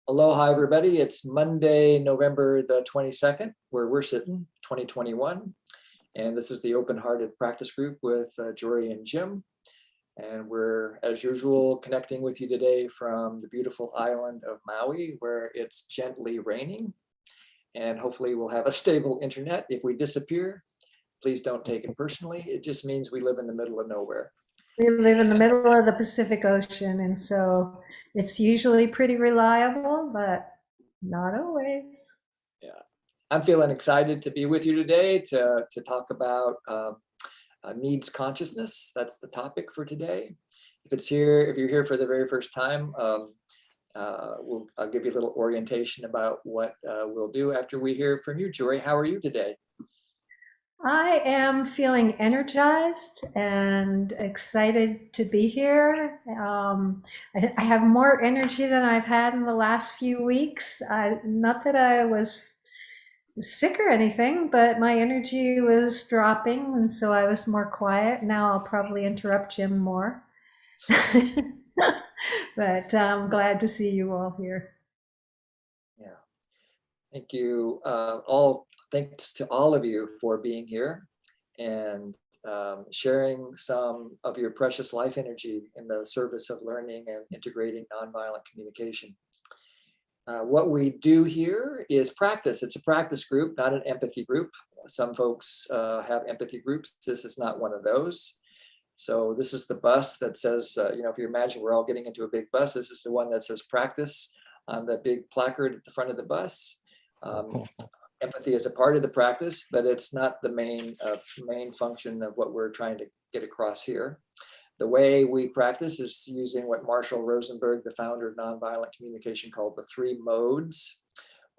Aloha, everybody. It's Monday, November the 22nd, where we're sitting, 2021. And this is the Open-Hearted Practice Group with Jory and Jim. And we're, as usual, connecting with you today from the beautiful island of Maui, where it's gently raining. And hopefully we'll have a stable internet. If we disappear, please don't take it personally. It just means we live in the middle of nowhere. We live in the middle of the Pacific Ocean, and so it's usually pretty reliable, but not always. Yeah, I'm feeling excited to be with you today to talk about needs consciousness. That's the topic for today. If you're here for the very first time, I'll give you a little orientation about what we'll do after we hear from you. Jory, how are you today? I am feeling energized and excited to be here. I have more energy than I've had in the last few weeks. Not that I was sick or anything, but my energy was dropping, and so I was more quiet. Now I'll probably interrupt Jim more. But I'm glad to see you all here. Yeah, thank you. Thanks to all of you for being here and sharing some of your precious life energy in the service of learning and integrating nonviolent communication. What we do here is practice. It's a practice group, not an empathy group. Some folks have empathy groups. This is not one of those. So this is the bus that says, if you imagine we're all getting into a big bus, this is the one that says practice on the big placard at the front of the bus. Empathy is a part of the practice, but it's not the main function of what we're trying to get across here. The way we practice is using what Marshall Rosenberg, the founder of nonviolent communication, called the 3 modes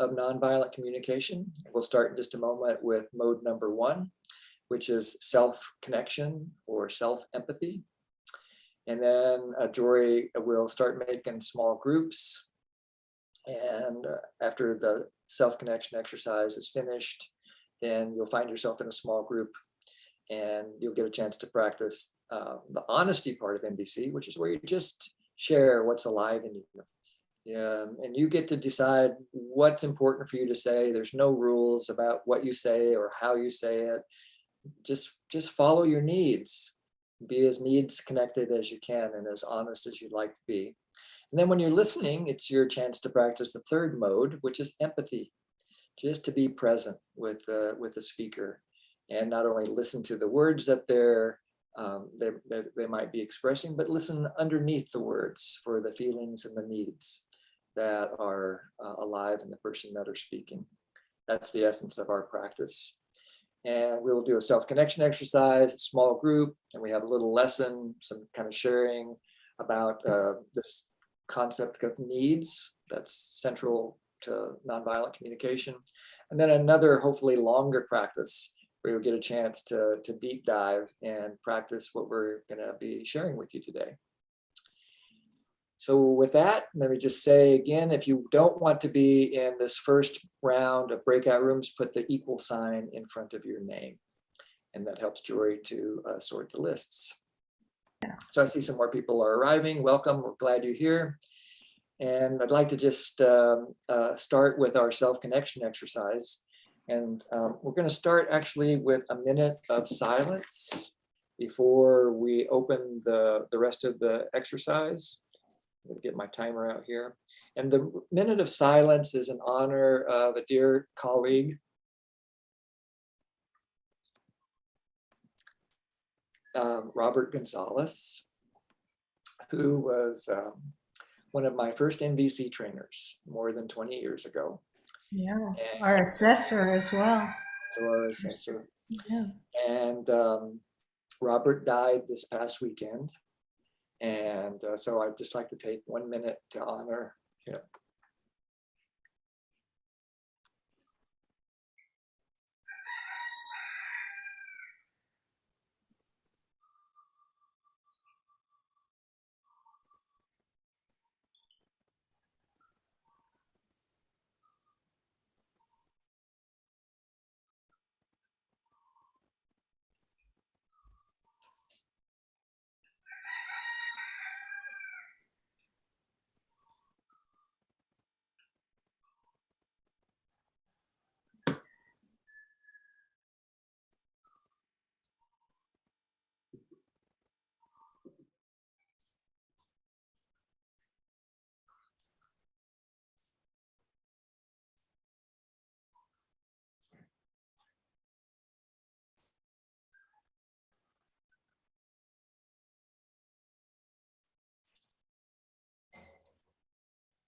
of nonviolent communication. We'll start in just a moment with mode number 1, which is self-connection or self-empathy. And then Jory will start making small groups. And after the self-connection exercise is finished, then you'll find yourself in a small group and you'll get a chance to practice the honesty part of NVC, which is where you just share what's alive in you. And you get to decide what's important for you to say. There's no rules about what you say or how you say it. Just follow your needs. Be as needs connected as you can and as honest as you'd like to be. And then when you're listening, it's your chance to practice the 3rd mode, which is empathy, just to be present with the speaker and not only listen to the words that they might be expressing, but listen underneath the words for the feelings and the needs that are alive in the person that are speaking. That's the essence of our practice. And we'll do a self-connection exercise, a small group, and we have a little lesson, some kind of sharing about this concept of needs that's central to nonviolent communication. And then another, hopefully longer practice where you'll get a chance to deep dive and practice what we're going to be sharing with you today. So with that, let me just say again, if you don't want to be in this first round of breakout rooms, put the equal sign in front of your name. And that helps Jory to sort the lists. Yeah. So I see some more people are arriving. Welcome, we're glad you're here. And I'd like to just start with our self-connection exercise. And we're going to start actually with a minute of silence before we open the rest of the exercise. I'm going to get my timer out here. And the minute of silence is in honor of a dear colleague, Robert Gonzalez, who was one of my first NVC trainers more than 20 years ago. Yeah, and our assessor as well. So our assessor. Yeah. And Robert died this past weekend. And so I'd just like to take 1 minute to honor him.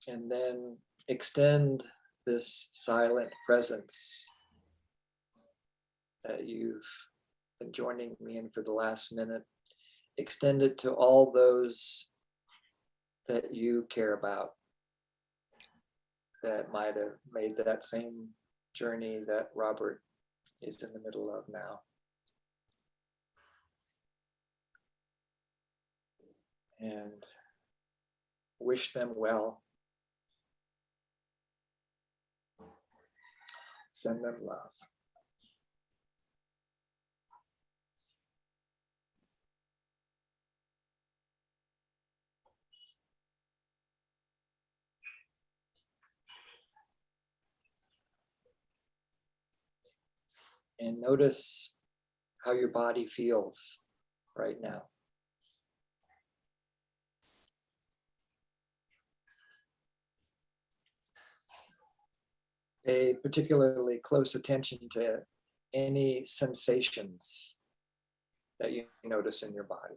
And then extend this silent presence that you've been joining me in for the last minute. Extend it to all those that you care about that might have made that same journey that Robert is in the middle of now. And wish them well. Send them love. And notice how your body feels right now. Pay particularly close attention to any sensations that you notice in your body.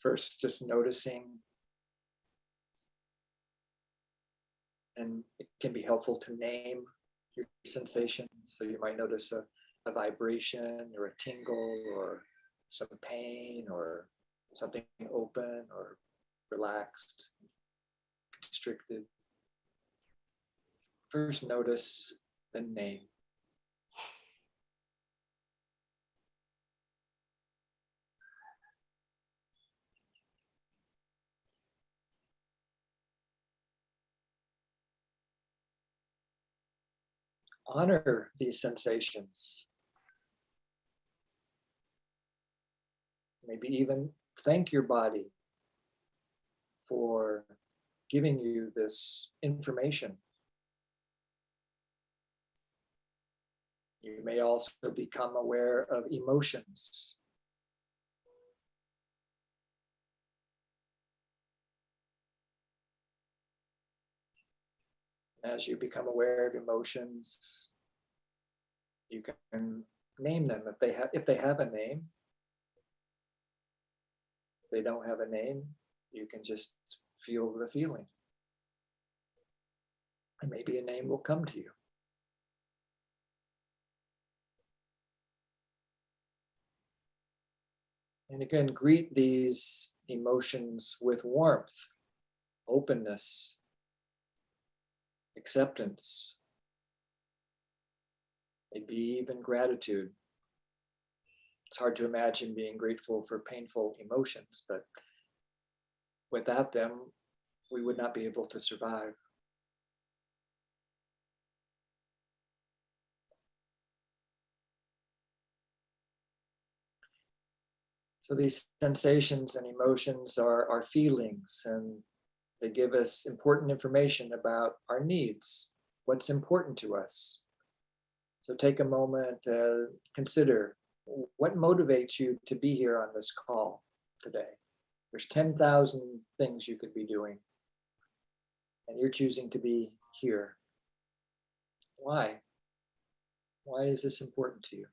First, just noticing, and it can be helpful to name your sensations. So you might notice a vibration or a tingle or some pain or something open or relaxed, constricted. First, notice, then name. Honor these sensations. Maybe even thank your body for giving you this information. You may also become aware of emotions. As you become aware of emotions, you can name them if they have a name. If they don't have a name, you can just feel the feeling. And maybe a name will come to you. And again, greet these emotions with warmth, openness, acceptance, maybe even gratitude. It's hard to imagine being grateful for painful emotions, but without them, we would not be able to survive. So these sensations and emotions are feelings, and they give us important information about our needs, what's important to us. So take a moment to consider what motivates you to be here on this call today. There's 10,000 things you could be doing, and you're choosing to be here. Why? Why is this important to you?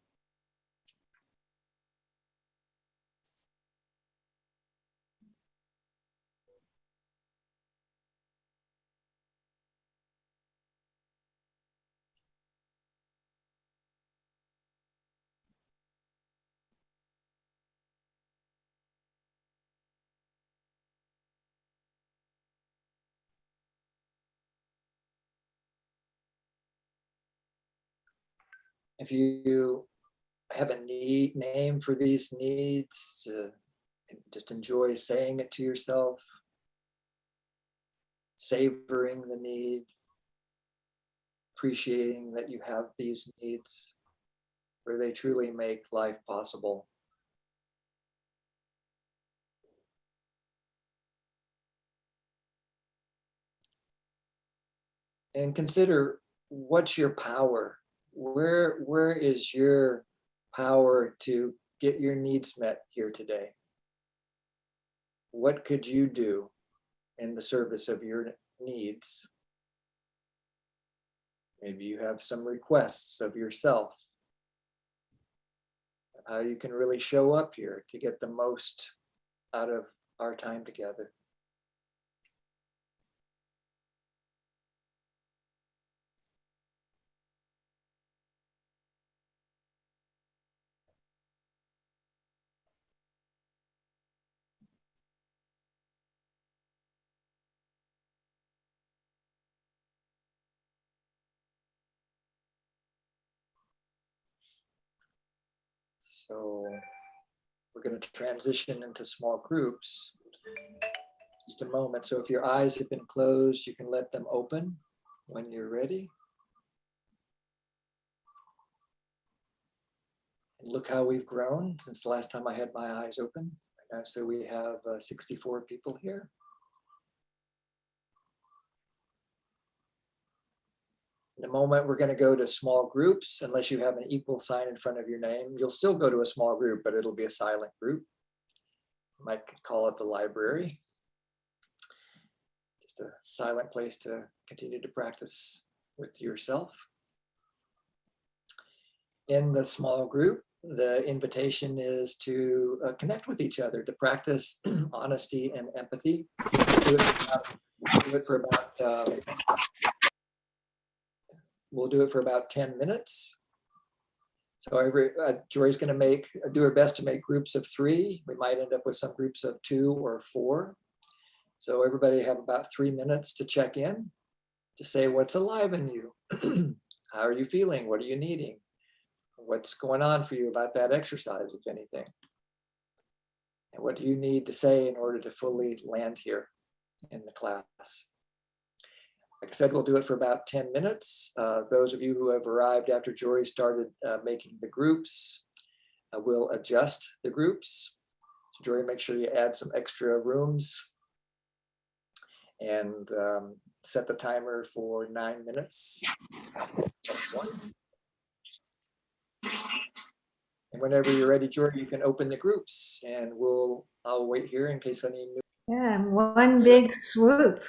If you have a name for these needs, just enjoy saying it to yourself, savoring the need, appreciating that you have these needs, where they truly make life possible. And consider, what's your power? Where is your power to get your needs met here today? What could you do in the service of your needs? Maybe you have some requests of yourself. how you can really show up here to get the most out of our time together. So we're going to transition into small groups. Just a moment. So if your eyes have been closed, you can let them open when you're ready. And look how we've grown since the last time I had my eyes open. So we have 64 people here. In a moment, we're going to go to small groups. Unless you have an equal sign in front of your name, you'll still go to a small group, but it'll be a silent group. You might call it the library. Just a silent place to continue to practice with yourself. In the small group, the invitation is to connect with each other, to practice honesty and empathy. We'll do it for about 10 minutes. So Jory's going to do her best to make groups of 3. We might end up with some groups of 2 or 4. So everybody have about 3 minutes to check in, to say what's alive in you. How are you feeling? What are you needing? What's going on for you about that exercise, if anything? And what do you need to say in order to fully land here in the class? Like I said, we'll do it for about 10 minutes. Those of you who have arrived after Jory started making the groups, we'll adjust the groups. So Jory, make sure you add some extra rooms and set the timer for 9 minutes. And whenever you're ready, Jory, you can open the groups, and I'll wait here in case any new. Yeah, one big swoop.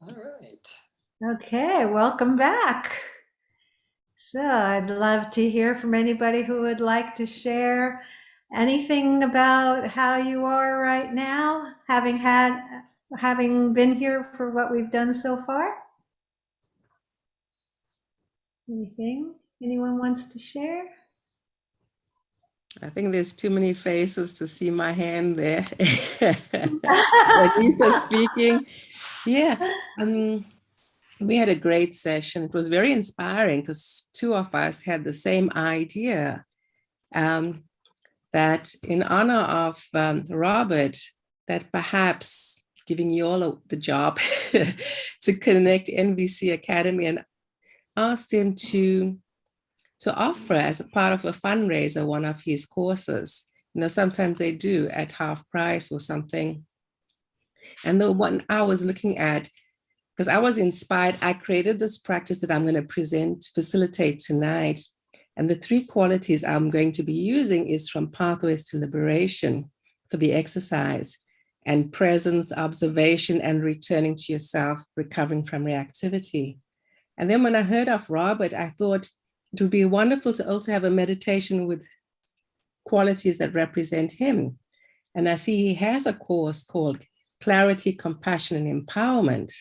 All right. Okay, welcome back. So I'd love to hear from anybody who would like to share anything about how you are right now, having been here for what we've done so far. Anything anyone wants to share? I think there's too many faces to see my hand there. Lisa speaking. Yeah, we had a great session. It was very inspiring because 2 of us had the same idea, that in honor of Robert, that perhaps giving you all the job to connect NVC Academy and ask them to offer as a part of a fundraiser one of his courses. You know, sometimes they do at half price or something. And the one I was looking at, because I was inspired, I created this practice that I'm going to facilitate tonight. And the 3 qualities I'm going to be using is from Pathways to Liberation for the exercise, and presence, observation, and returning to yourself, recovering from reactivity. And then when I heard of Robert, I thought it would be wonderful to also have a meditation with qualities that represent him. And I see he has a course called Clarity, Compassion, and Empowerment.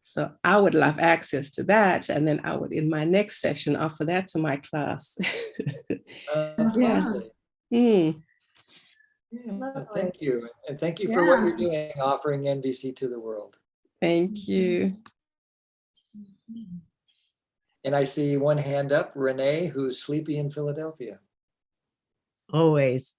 So I would love access to that. And then I would, in my next session, offer that to my class. Yeah. Lovely. Thank you. And thank you for what you're doing, offering NVC to the world. Thank you. And I see one hand up, Renee, who's sleepy in Philadelphia. Always.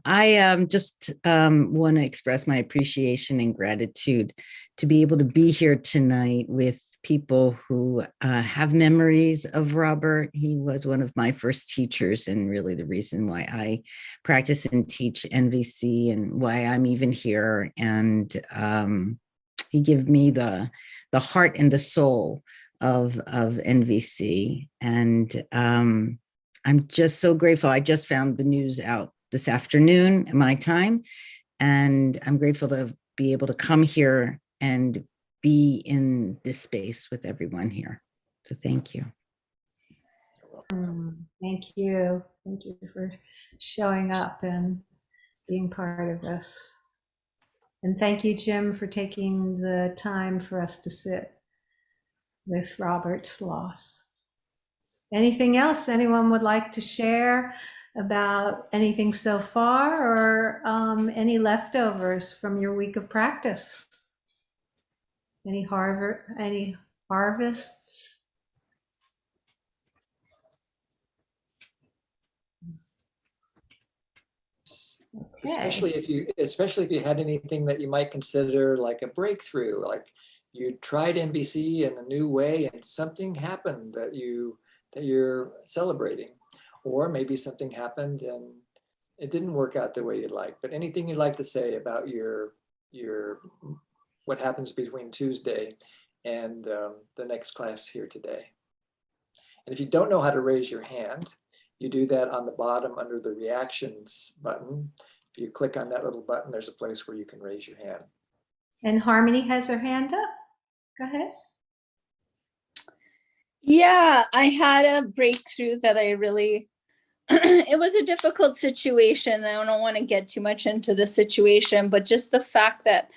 I just want to express my appreciation and gratitude to be able to be here tonight with people who have memories of Robert. He was one of my first teachers and really the reason why I practice and teach NVC and why I'm even here. And he gave me the heart and the soul of NVC. And I'm just so grateful. I just found the news out this afternoon at my time, and I'm grateful to be able to come here and be in this space with everyone here. So thank you. Thank you. Thank you for showing up and being part of this. And thank you, Jim, for taking the time for us to sit with Robert's loss. Anything else anyone would like to share about anything so far, or any leftovers from your week of practice? Any harvests? Okay. Especially if you had anything that you might consider like a breakthrough, like you tried NVC in a new way and something happened that you're celebrating, or maybe something happened and it didn't work out the way you'd like. But anything you'd like to say about your what happens between Tuesday and the next class here today. And if you don't know how to raise your hand, you do that on the bottom under the reactions button. If you click on that little button, there's a place where you can raise your hand. And Harmony has her hand up. Go ahead. Yeah, I had a breakthrough that I really, it was a difficult situation. I don't want to get too much into the situation, but just the fact that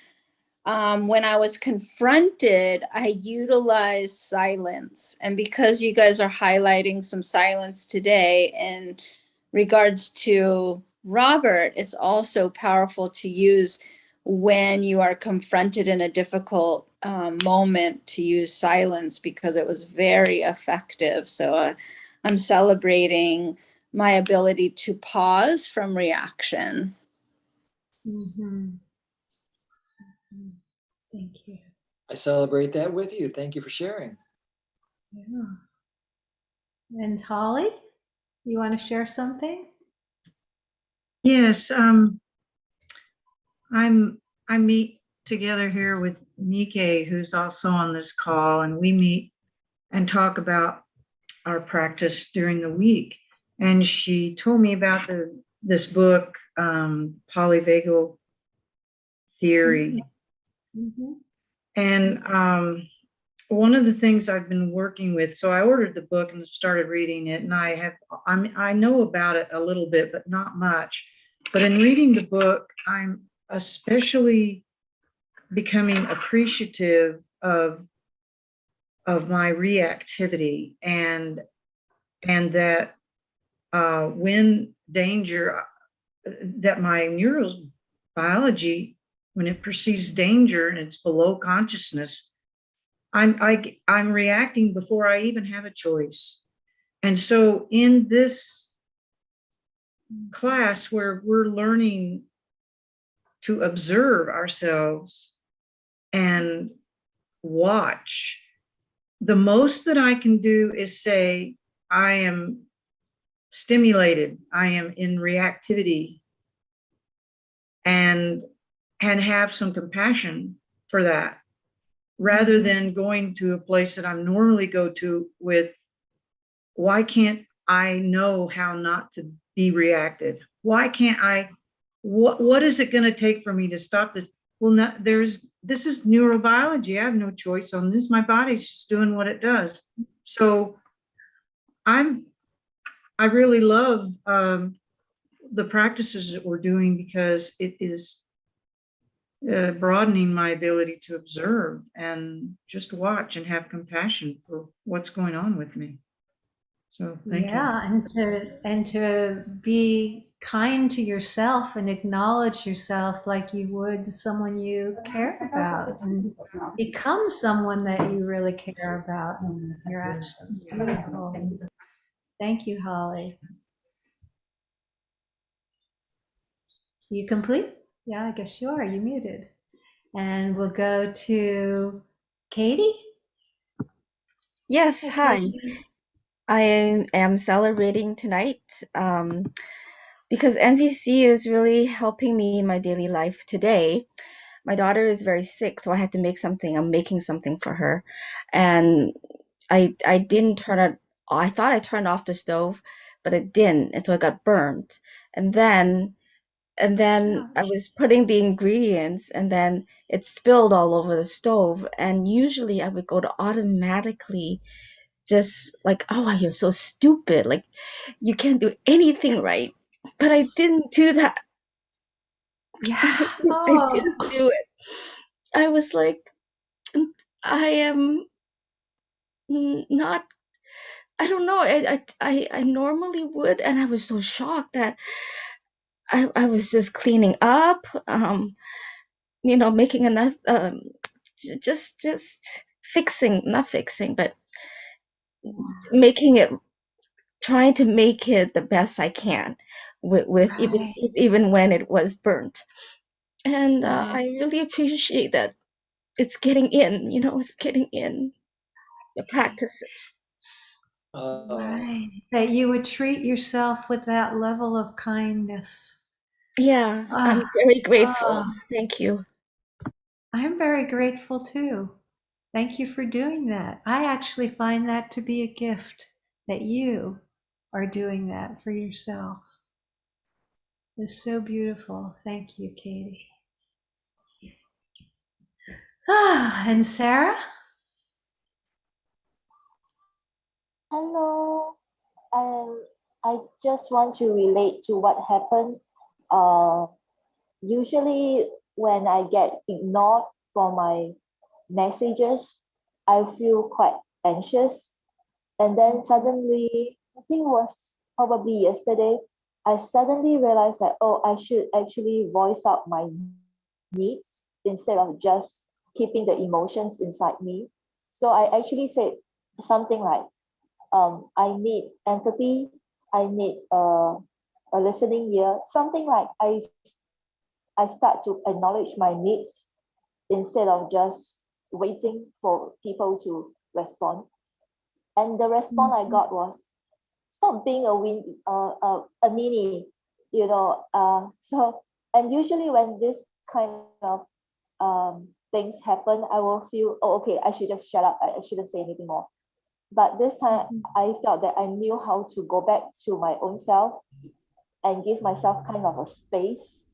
when I was confronted, I utilized silence. And because you guys are highlighting some silence today in regards to Robert, it's also powerful to use when you are confronted in a difficult moment, to use silence, because it was very effective. So I'm celebrating my ability to pause from reaction. Thank you. I celebrate that with you. Thank you for sharing. Yeah. And Holly, you want to share something? Yes, I meet together here with Nike, who's also on this call, and we meet and talk about our practice during the week. And she told me about this book, Polyvagal Theory. Mm-hmm. And one of the things I've been working with, so I ordered the book and started reading it, and I know about it a little bit, but not much. But in reading the book, I'm especially becoming appreciative of my reactivity, and that when danger, that my neurobiology, when it perceives danger and it's below consciousness, I'm reacting before I even have a choice. And so in this class where we're learning to observe ourselves and watch, the most that I can do is say, I am stimulated, I am in reactivity, and have some compassion for that, rather than going to a place that I normally go to with, why can't I know how not to be reactive? Why can't I, what is it going to take for me to stop this? Well, this is neurobiology. I have no choice on this. My body's just doing what it does. So I really love the practices that we're doing, because it is broadening my ability to observe and just watch and have compassion for what's going on with me. So thank you. And to be kind to yourself and acknowledge yourself like you would someone you care about, and become someone that you really care about in your actions. Beautiful. Thank you, Holly. You complete? Yeah, I guess you are. You muted. And we'll go to Katie. Yes, hi. I am celebrating tonight because NVC is really helping me in my daily life today. My daughter is very sick, so I had to make something. I'm making something for her. And I didn't turn it, I thought I turned off the stove, but it didn't. And so it got burnt. And then I was putting the ingredients, and then it spilled all over the stove. And usually I would go to automatically just like, oh, you're so stupid. Like, you can't do anything right. But I didn't do that. Yeah. I didn't do it. I was like, I am not, I don't know. I normally would. And I was so shocked that I was just cleaning up, making enough, just fixing, not fixing, but making it, trying to make it the best I can with Right. even when it was burnt. And Right. I really appreciate that it's getting in, it's getting in the practices. Right. That you would treat yourself with that level of kindness. Yeah, I'm Ah, very grateful. ah. Thank you. I'm very grateful too. Thank you for doing that. I actually find that to be a gift that you are doing that for yourself. It's so beautiful. Thank you, Katie. Ah, and Sarah? Hello. I just want to relate to what happened. Usually, when I get ignored for my messages, I feel quite anxious. And then suddenly, I think it was probably yesterday, I suddenly realized that, oh, I should actually voice out my needs instead of just keeping the emotions inside me. So I actually said something like, I need empathy, I need a listening ear, something like I start to acknowledge my needs instead of just waiting for people to respond. And the response I got was, stop being a ninny, So, and usually when this kind of things happen, I will feel, oh, okay, I should just shut up. I shouldn't say anything more. But this time, I felt that I knew how to go back to my own self and give myself kind of a space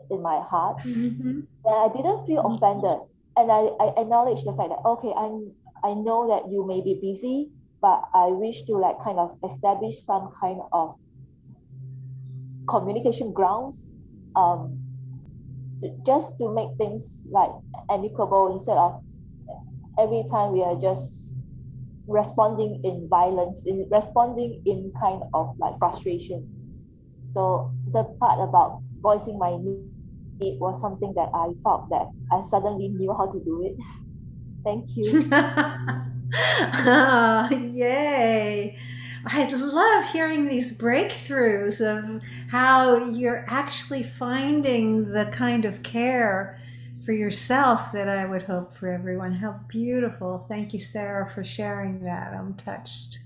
in my heart. Mm-hmm. And I didn't feel offended. And I acknowledge the fact that, okay, I know that you may be busy, but I wish to like kind of establish some kind of communication grounds, just to make things like amicable instead of every time we are just responding in violence, in responding in kind of like frustration. So the part about voicing my need was something that I felt that I suddenly knew how to do it. Thank you. Oh, yay. I love hearing these breakthroughs of how you're actually finding the kind of care for yourself that I would hope for everyone. How beautiful. Thank you, Sarah, for sharing that. I'm touched.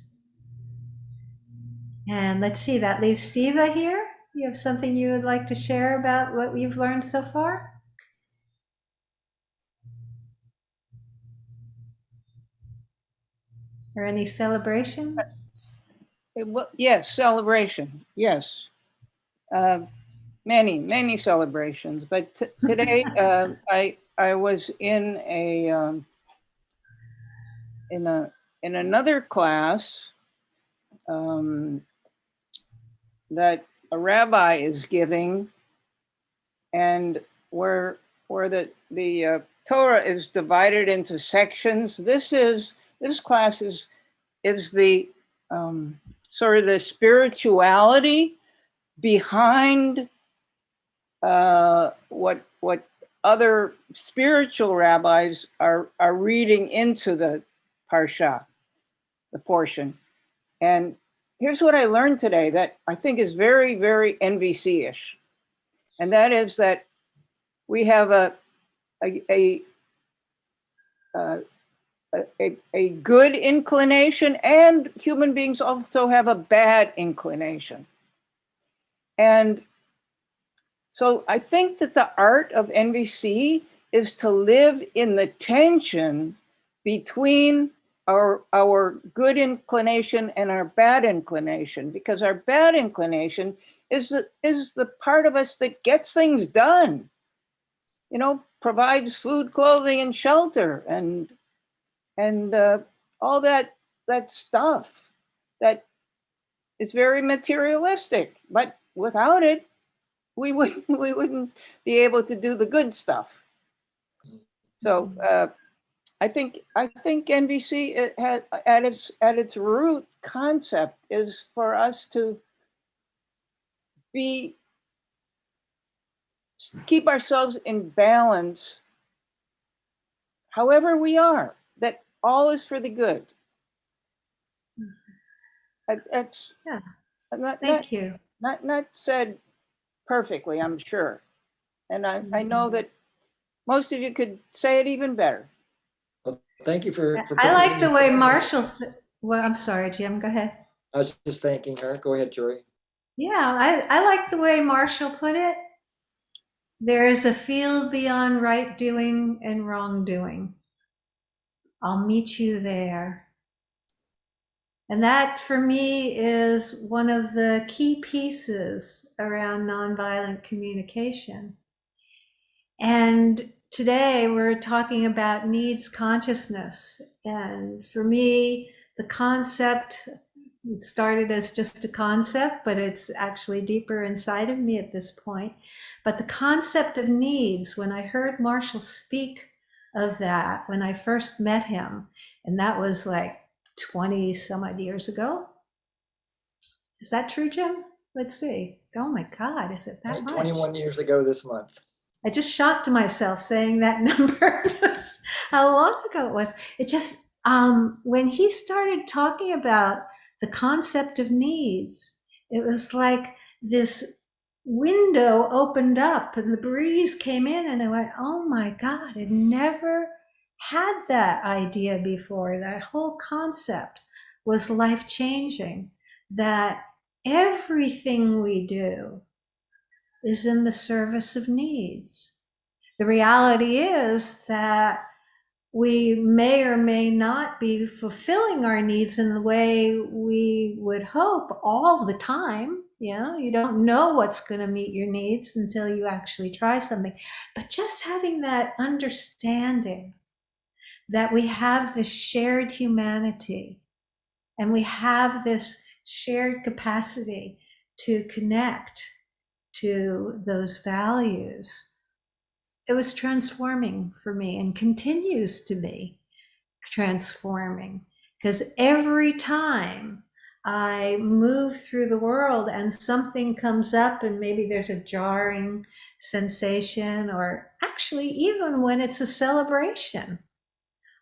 And let's see, that leaves Siva here. You have something you would like to share about what you've learned so far? Or any celebrations? Yes, celebration. Yes, many celebrations. But today, I was in in another class that a rabbi is giving, and where the Torah is divided into sections. This class is the sort of the spirituality behind what other spiritual rabbis are reading into the parsha, the portion. And here's what I learned today that I think is very, very NVC-ish. And that is that we have a good inclination, and human beings also have a bad inclination. And so I think that the art of NVC is to live in the tension between our good inclination and our bad inclination, because our bad inclination is the part of us that gets things done, provides food, clothing, and shelter, and all that that stuff that is very materialistic, but without it, we wouldn't be able to do the good stuff. So I think NVC, it had at its root concept is for us to keep ourselves in balance, however we are, that all is for the good. That's Yeah. Thank you. Not said perfectly, I'm sure, and I know that most of you could say it even better. Well, thank you for I like the putting way it in. Marshall. Well, I'm sorry, Jim. Go ahead. I was just thanking her. Go ahead, Jory. Yeah, I like the way Marshall put it. There is a field beyond right doing and wrongdoing. I'll meet you there. And that for me is one of the key pieces around nonviolent communication. And today we're talking about needs consciousness. And for me, the concept, it started as just a concept, but it's actually deeper inside of me at this point. But the concept of needs, when I heard Marshall speak of that, when I first met him, and that was like 20 some odd years ago. Is that true, Jim? Let's see. Oh my God, is it that much? 21 years ago this month. I just shocked myself saying that number. How long ago it was. It just, when he started talking about the concept of needs, it was like this window opened up and the breeze came in and I went, oh my God, I never had that idea before. That whole concept was life-changing, that everything we do is in the service of needs. The reality is that we may or may not be fulfilling our needs in the way we would hope all the time. You know, you don't know what's going to meet your needs until you actually try something. But just having that understanding that we have this shared humanity and we have this shared capacity to connect to those values, it was transforming for me and continues to be transforming, because every time I move through the world and something comes up and maybe there's a jarring sensation, or actually even when it's a celebration,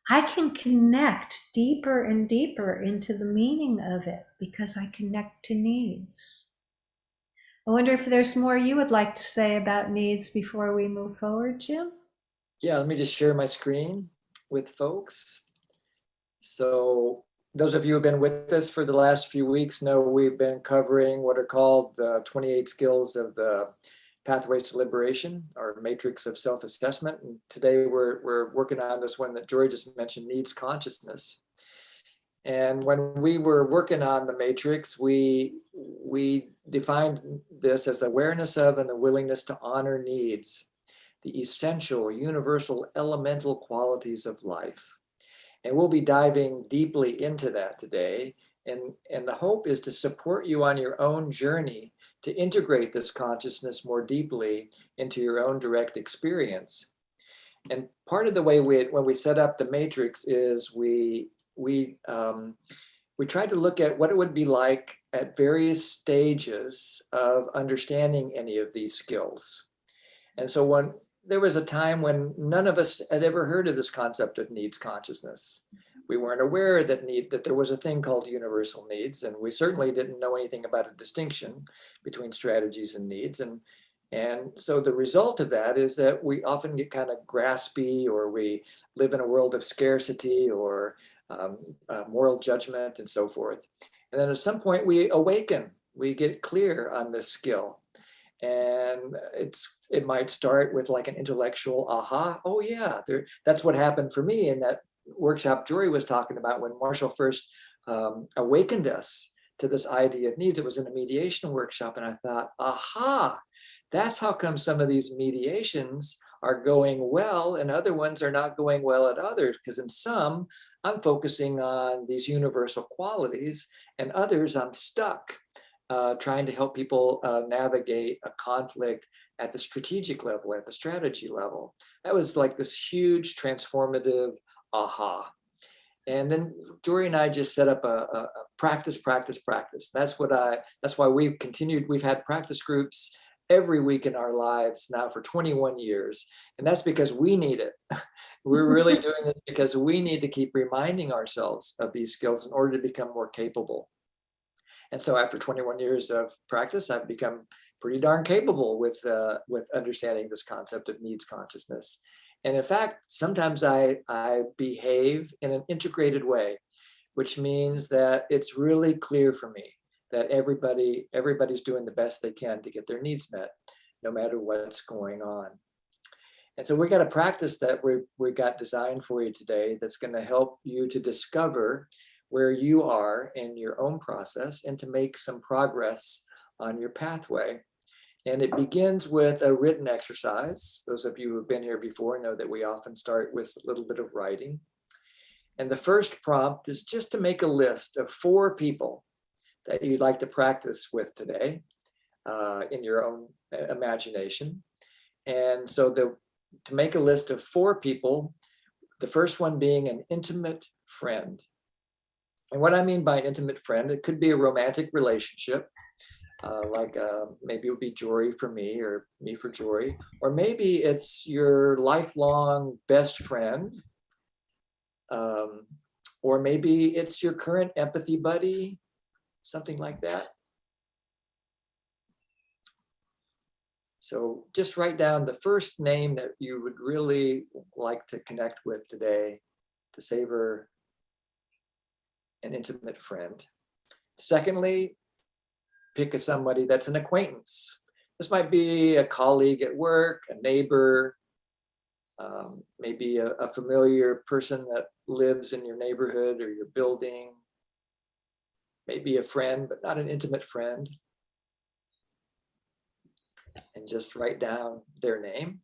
I can connect deeper and deeper into the meaning of it because I connect to needs. I wonder if there's more you would like to say about needs before we move forward, Jim? Yeah, let me just share my screen with folks. So those of you who have been with us for the last few weeks know we've been covering what are called the 28 skills of the Pathways to Liberation, or matrix of self-assessment. And today we're working on this one that Jory just mentioned, needs consciousness. And when we were working on the matrix, we defined this as the awareness of and the willingness to honor needs, the essential, universal, elemental qualities of life. And we'll be diving deeply into that today. And the hope is to support you on your own journey to integrate this consciousness more deeply into your own direct experience. And part of the way when we set up the matrix is we tried to look at what it would be like at various stages of understanding any of these skills. And so when there was a time when none of us had ever heard of this concept of needs consciousness. We weren't aware that there was a thing called universal needs, and we certainly didn't know anything about a distinction between strategies and needs. And so the result of that is that we often get kind of graspy, or we live in a world of scarcity or moral judgment and so forth. And then at some point we awaken, we get clear on this skill. And it might start with like an intellectual aha. Oh yeah, that's what happened for me in that workshop Jory was talking about when Marshall first awakened us to this idea of needs. It was in a mediation workshop, and I thought, aha, that's how come some of these mediations are going well and other ones are not going well at others, because in some I'm focusing on these universal qualities, and others I'm stuck trying to help people navigate a conflict at the strategic level, at the strategy level. That was like this huge transformative aha. And then Jory and I just set up a practice. That's why we've continued. We've had practice groups every week in our lives now for 21 years. And that's because we need it. We're really doing it because we need to keep reminding ourselves of these skills in order to become more capable. And so after 21 years of practice, I've become pretty darn capable with understanding this concept of needs consciousness. And in fact, sometimes I behave in an integrated way, which means that it's really clear for me that everybody's doing the best they can to get their needs met, no matter what's going on. And so we got a practice that we got designed for you today that's going to help you to discover where you are in your own process and to make some progress on your pathway. And it begins with a written exercise. Those of you who have been here before know that we often start with a little bit of writing. And the first prompt is just to make a list of 4 people that you'd like to practice with today in your own imagination. And so to make a list of 4 people, the first one being an intimate friend. And what I mean by an intimate friend, it could be a romantic relationship, maybe it would be Jory for me or me for Jory, or maybe it's your lifelong best friend, or maybe it's your current empathy buddy, something like that. So just write down the first name that you would really like to connect with today to savor an intimate friend. Secondly, pick somebody that's an acquaintance. This might be a colleague at work, a neighbor, maybe a familiar person that lives in your neighborhood or your building, maybe a friend, but not an intimate friend. And just write down their name.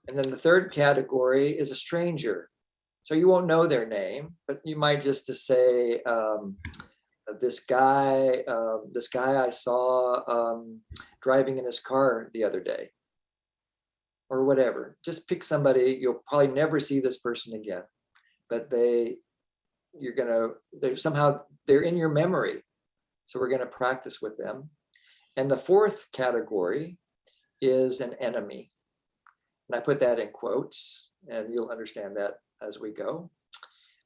And then the third category is a stranger. So you won't know their name, but you might just say, this guy I saw driving in his car the other day, or whatever. Just pick somebody. You'll probably never see this person again, but they're in your memory. So we're gonna practice with them. And the fourth category is an enemy. And I put that in quotes, and you'll understand that as we go.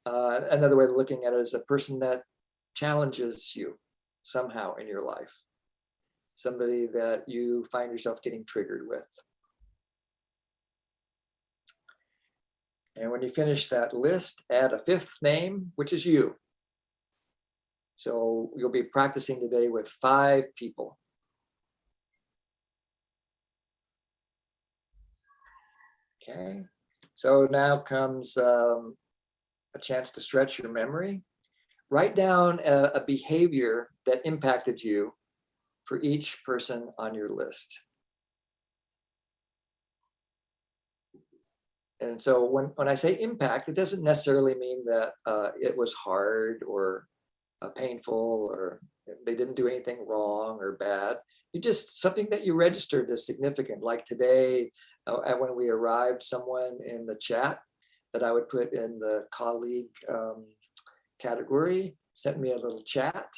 Another way of looking at it is a person that challenges you somehow in your life. Somebody that you find yourself getting triggered with. And when you finish that list, add a 5th name, which is you. So you'll be practicing today with 5 people. Okay, so now comes a chance to stretch your memory. Write down a behavior that impacted you for each person on your list. And so when I say impact, it doesn't necessarily mean that it was hard or painful or they didn't do anything wrong or bad. You just something that you registered as significant. Like today, when we arrived, someone in the chat that I would put in the colleague category sent me a little chat.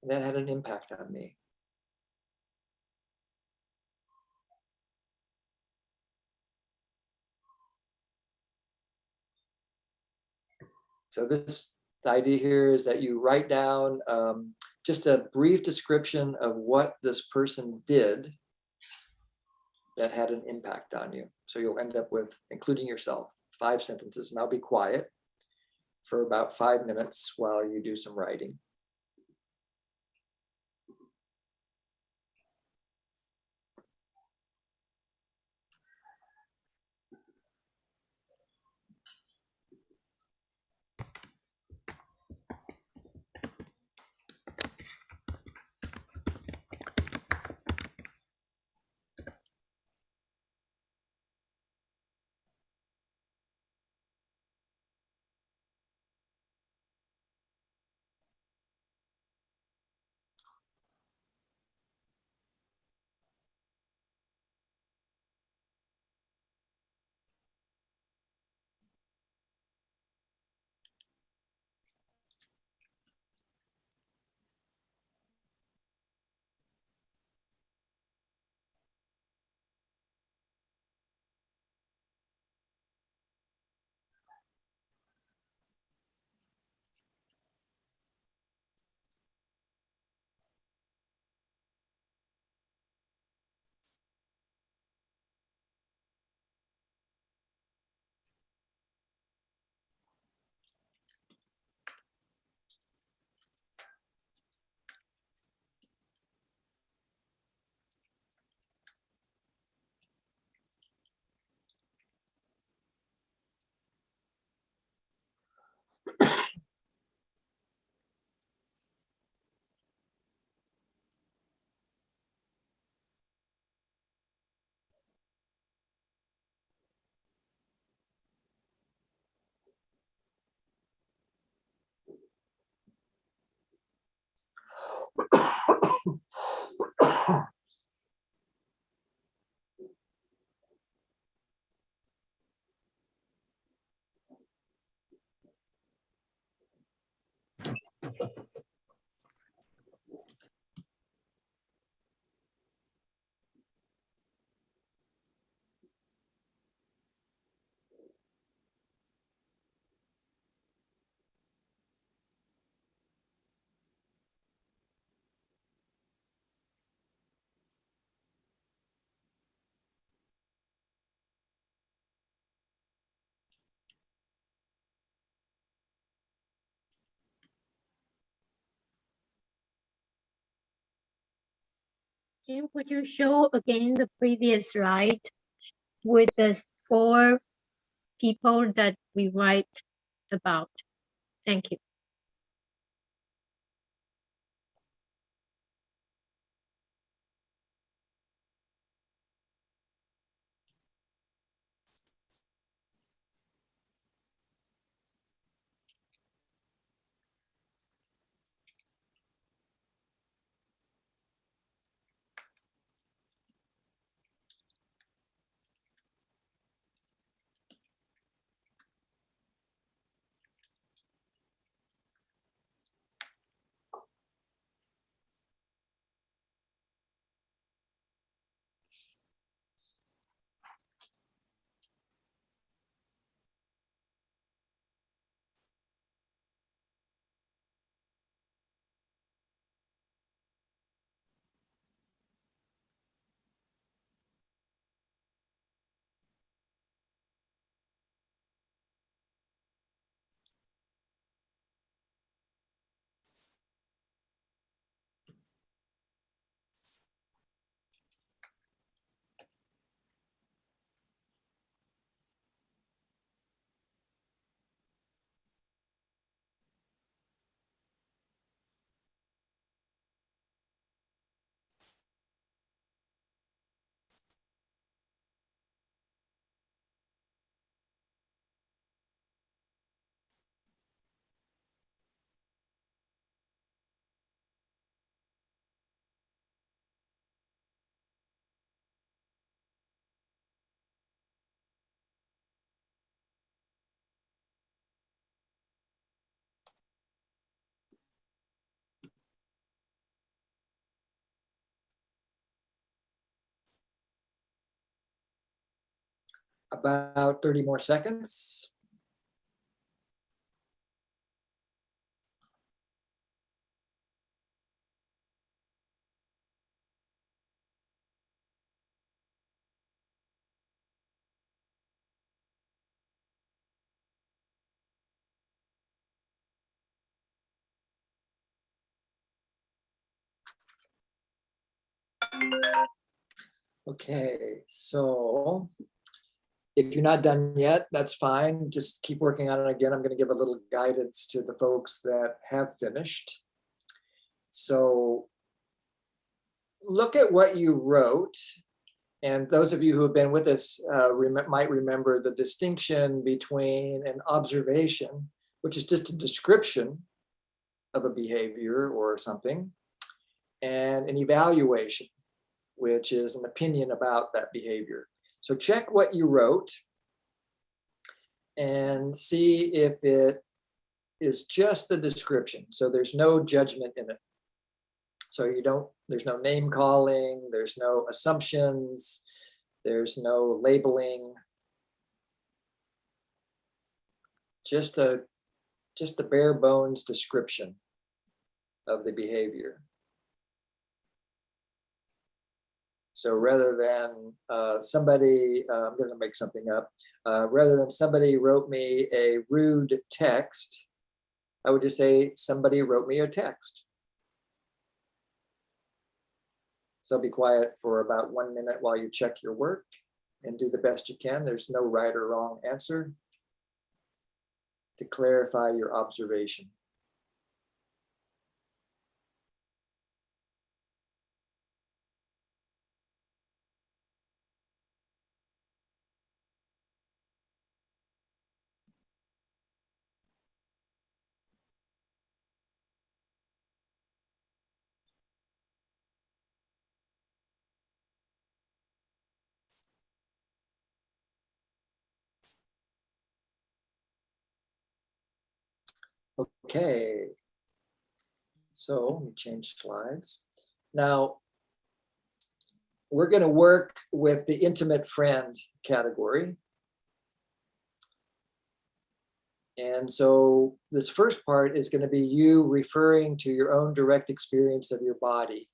And that had an impact on me. So the idea here is that you write down just a brief description of what this person did that had an impact on you. So you'll end up with, including yourself, 5 sentences, and I'll be quiet for about 5 minutes while you do some writing. Jim, would you show again the previous slide with the 4 people that we write about? Thank you. About 30 more seconds. Okay, so if you're not done yet, that's fine. Just keep working on it again. I'm going to give a little guidance to the folks that have finished. So look at what you wrote. And those of you who have been with us might remember the distinction between an observation, which is just a description of a behavior or something, and an evaluation, which is an opinion about that behavior. So check what you wrote and see if it is just the description. So there's no judgment in it. So there's no name calling, there's no assumptions, there's no labeling, just the bare bones description of the behavior. So rather than somebody, I'm going to make something up, rather than somebody wrote me a rude text, I would just say somebody wrote me a text. So be quiet for about 1 minute while you check your work and do the best you can. There's no right or wrong answer to clarify your observation. Okay. So let me change slides. Now, we're going to work with the intimate friend category. And so this first part is going to be you referring to your own direct experience of your body,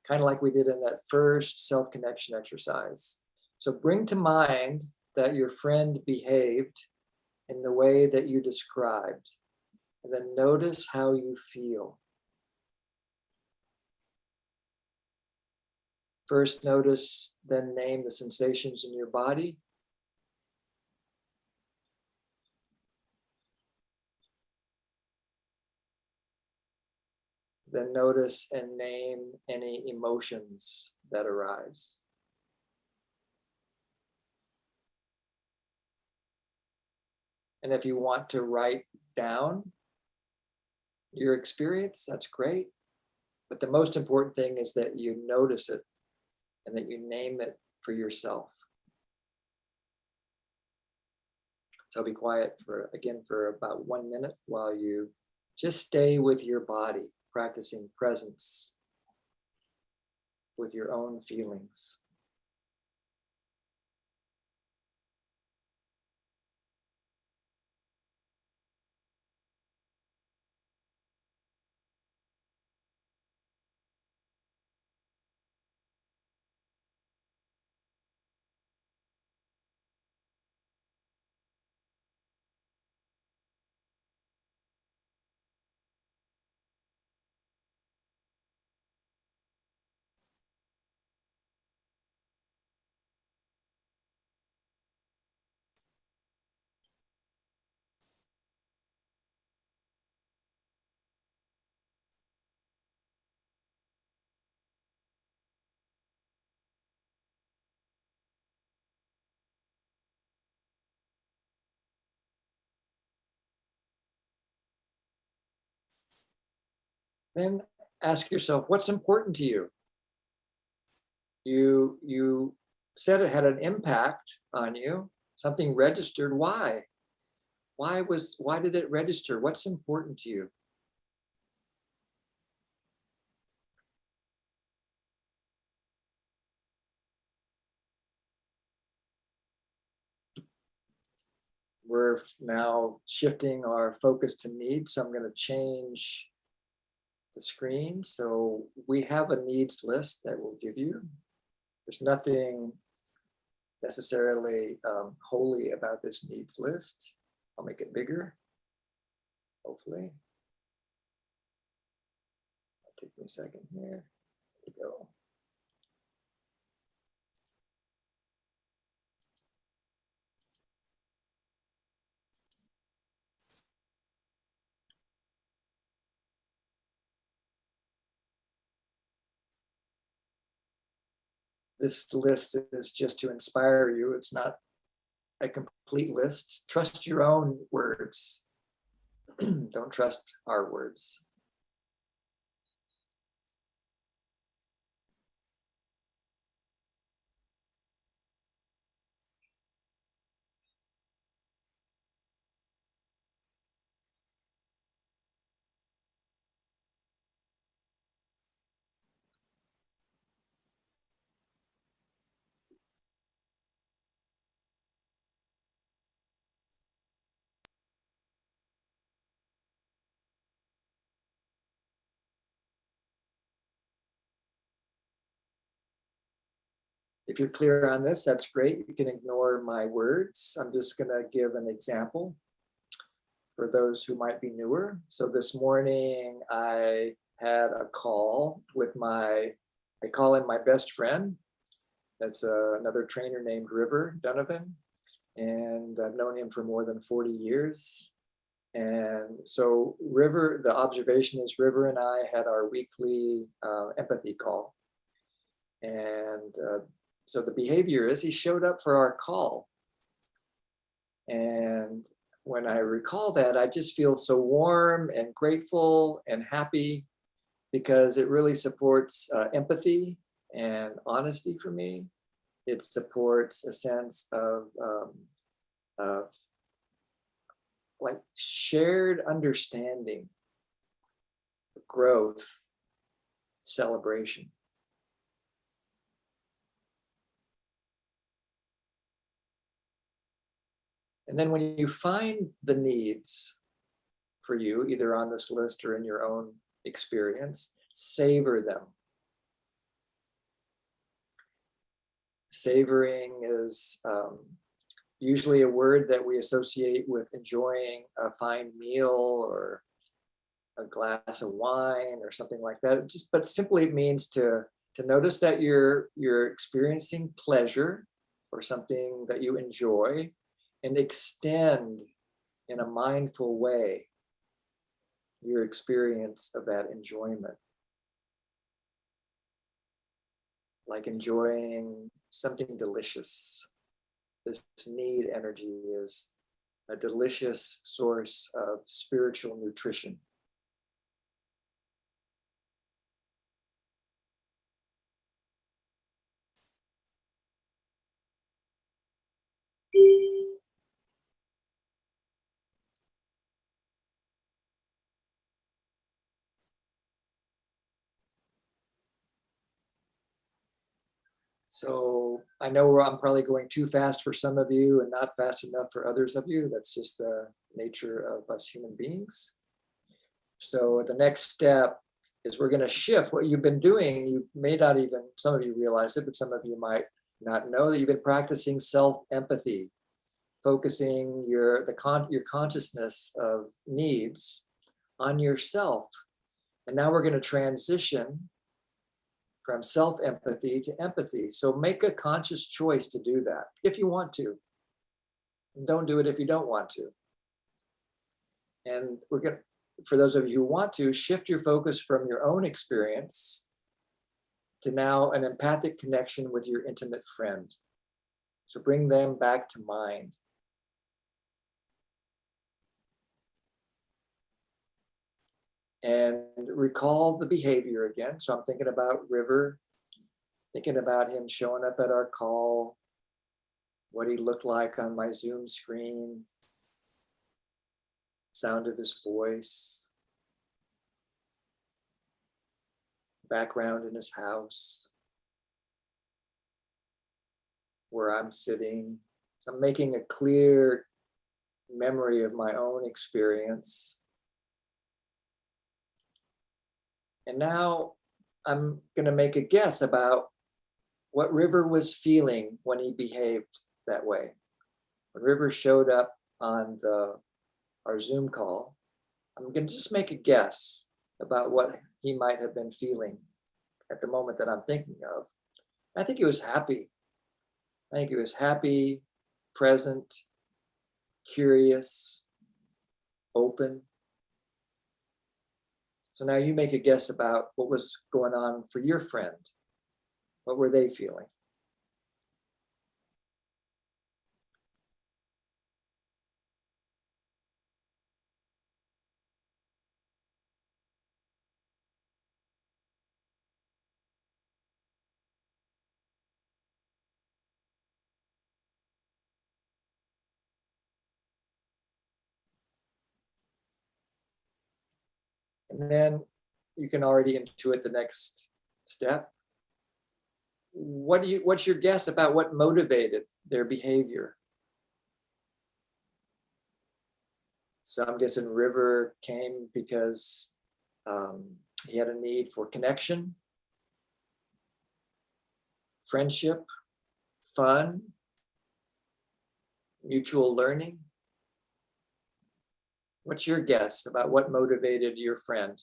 kind of like we did in that first self-connection exercise. So bring to mind that your friend behaved in the way that you described, and then notice how you feel. First notice, then name the sensations in your body. Then notice and name any emotions that arise. And if you want to write down your experience, that's great. But the most important thing is that you notice it and that you name it for yourself. So I'll be quiet for about 1 minute while you just stay with your body, practicing presence with your own feelings. Then ask yourself, what's important to you? You said it had an impact on you. Something registered. Why? Why did it register? What's important to you? We're now shifting our focus to needs. So I'm going to change the screen. So we have a needs list that we'll give you. There's nothing necessarily holy about this needs list. I'll make it bigger, hopefully. It'll take me a second here. There we go. This list is just to inspire you. It's not a complete list. Trust your own words. Don't trust our words. If you're clear on this, that's great. You can ignore my words. I'm just going to give an example for those who might be newer. So this morning I had a call with I call in my best friend. That's another trainer named River Donovan. And I've known him for more than 40 years. And so River, the observation is River and I had our weekly empathy call. And so the behavior is he showed up for our call. And when I recall that, I just feel so warm and grateful and happy because it really supports empathy and honesty for me. It supports a sense of like shared understanding, growth, celebration. And then when you find the needs for you, either on this list or in your own experience, savor them. Savoring is usually a word that we associate with enjoying a fine meal or a glass of wine or something like that. But simply it means to notice that you're experiencing pleasure or something that you enjoy, and extend in a mindful way your experience of that enjoyment. Like enjoying something delicious. This need energy is a delicious source of spiritual nutrition. So I know I'm probably going too fast for some of you and not fast enough for others of you. That's just the nature of us human beings. So the next step is we're going to shift what you've been doing. You may not even, some of you realize it, but some of you might not know that you've been practicing self-empathy, focusing your consciousness of needs on yourself. And now we're going to transition from self-empathy to empathy. So make a conscious choice to do that if you want to. And don't do it if you don't want to. And we're going to, for those of you who want to, shift your focus from your own experience to now an empathic connection with your intimate friend. So bring them back to mind. And recall the behavior again. So I'm thinking about River, thinking about him showing up at our call, what he looked like on my Zoom screen, sound of his voice, background in his house, where I'm sitting. So I'm making a clear memory of my own experience. And now I'm going to make a guess about what River was feeling when he behaved that way. When River showed up on our Zoom call, I'm going to just make a guess about what he might have been feeling at the moment that I'm thinking of. I think he was happy. I think he was happy, present, curious, open. So now you make a guess about what was going on for your friend. What were they feeling? And then you can already intuit the next step. What's your guess about what motivated their behavior? So I'm guessing River came because he had a need for connection, friendship, fun, mutual learning. What's your guess about what motivated your friend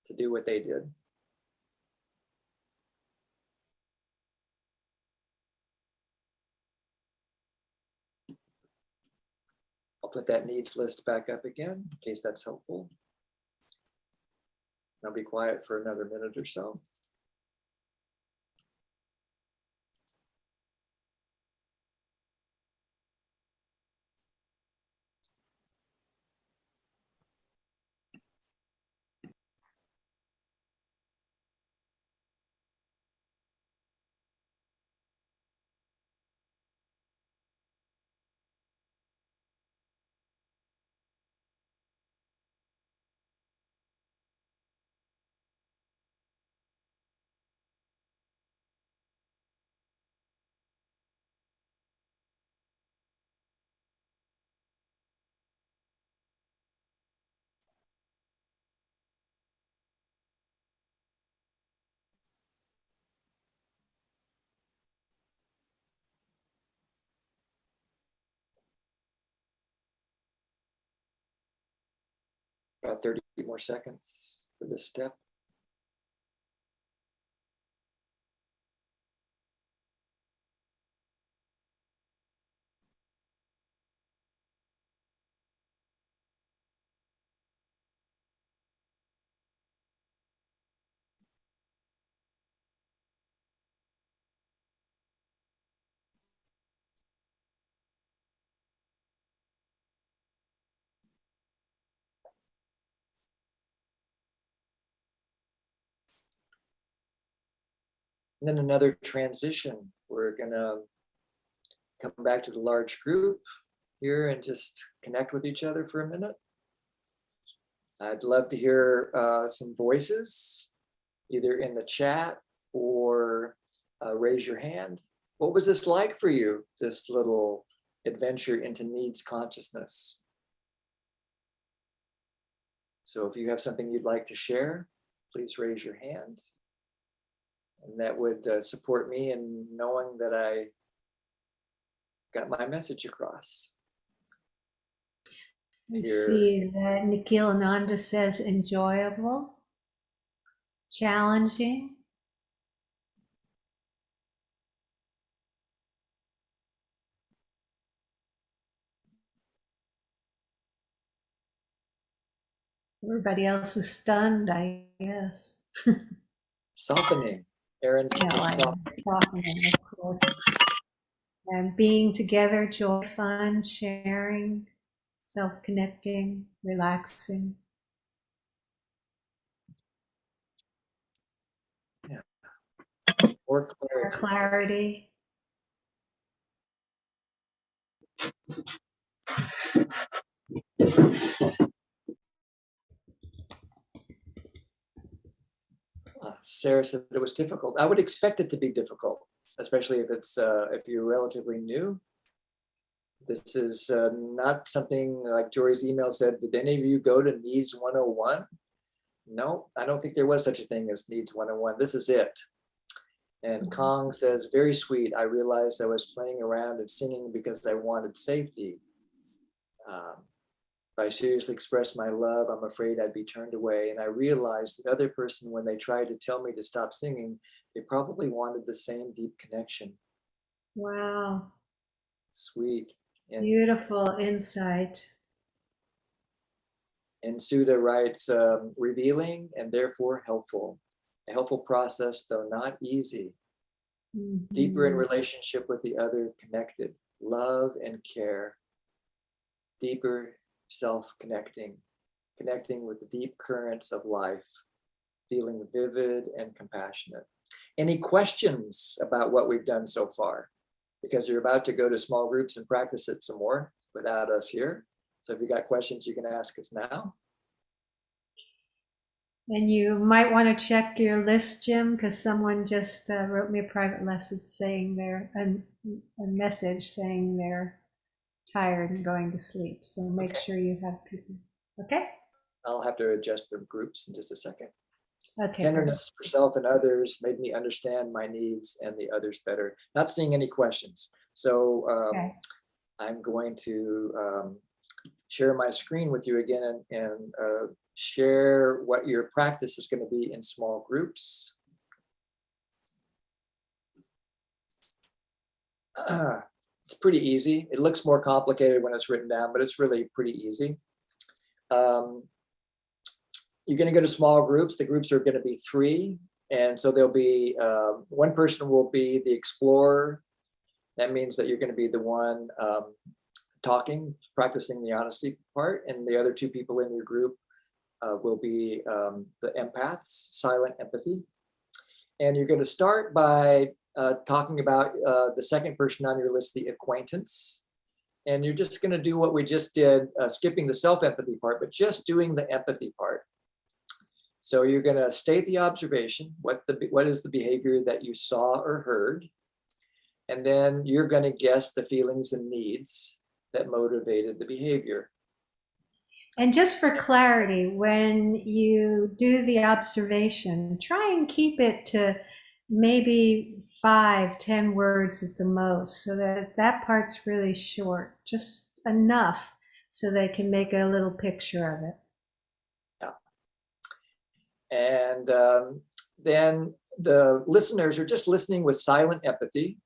to do what they did? I'll put that needs list back up again in case that's helpful. I'll be quiet for another minute or so. About 30 more seconds for this step. And then another transition. We're gonna come back to the large group here and just connect with each other for a minute. I'd love to hear some voices, either in the chat or raise your hand. What was this like for you, this little adventure into needs consciousness? So if you have something you'd like to share, please raise your hand. And that would support me in knowing that I got my message across. I see that Nikhil Ananda says enjoyable, challenging. Everybody else is stunned, I guess. Softening. Aaron No, says I'm softening, of course. And being together, joy, fun, sharing, self-connecting, relaxing. Yeah. More clarity. Sarah said it was difficult. I would expect it to be difficult, especially if it's if you're relatively new. This is not something like Jory's email said. Did any of you go to Needs 101? No, I don't think there was such a thing as Needs 101. This is it. And Kong says, very sweet. I realized I was playing around and singing because I wanted safety. If I seriously expressed my love, I'm afraid I'd be turned away. And I realized the other person, when they tried to tell me to stop singing, they probably wanted the same deep connection. Wow. Sweet. And, beautiful insight. and Sudha writes, revealing and therefore helpful. A helpful process, though not easy. Mm-hmm. Deeper in relationship with the other, connected. Love and care. Deeper self-connecting, connecting with the deep currents of life, feeling vivid and compassionate. Any questions about what we've done so far? Because you're about to go to small groups and practice it some more without us here. So if you got questions, you can ask us now. And you might want to check your list, Jim, because someone just wrote me a private message saying a message saying they're tired and going to sleep. So make sure you have people. Okay. I'll have to adjust the groups in just a second. Okay. Tenderness for self and others made me understand my needs and the others better. Not seeing any questions. So okay. I'm going to share my screen with you again and share what your practice is going to be in small groups. It's pretty easy. It looks more complicated when it's written down, but it's really pretty easy. You're going to go to small groups. The groups are going to be 3. And so there'll be one person will be the explorer. That means that you're going to be the one talking, practicing the honesty part. And the other 2 people in your group will be the empaths, silent empathy. And you're going to start by talking about the second person on your list, the acquaintance. And you're just going to do what we just did, skipping the self-empathy part, but just doing the empathy part. So you're going to state the observation, what is the behavior that you saw or heard, and then you're going to guess the feelings and needs that motivated the behavior. And just for clarity, when you do the observation, try and keep it to maybe 5-10 words at the most, so that part's really short, just enough so they can make a little picture of it. And then the listeners are just listening with silent empathy.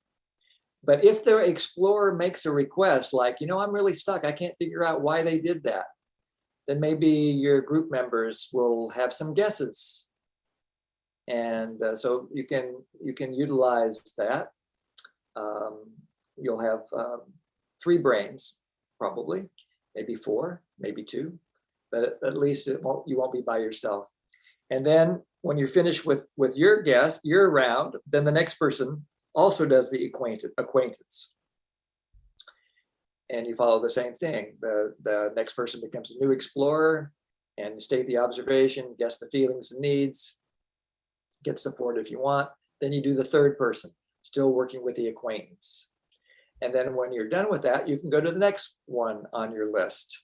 But if their explorer makes a request like, I'm really stuck, I can't figure out why they did that, then maybe your group members will have some guesses. And so you can utilize that. You'll have 3 brains, probably, maybe 4, maybe 2, but at least you won't be by yourself. And then when you're finished with your guest, your round, then the next person also does the acquaintance. And you follow the same thing. The next person becomes a new explorer and state the observation, guess the feelings and needs, get support if you want. Then you do the third person, still working with the acquaintance. And then when you're done with that, you can go to the next one on your list,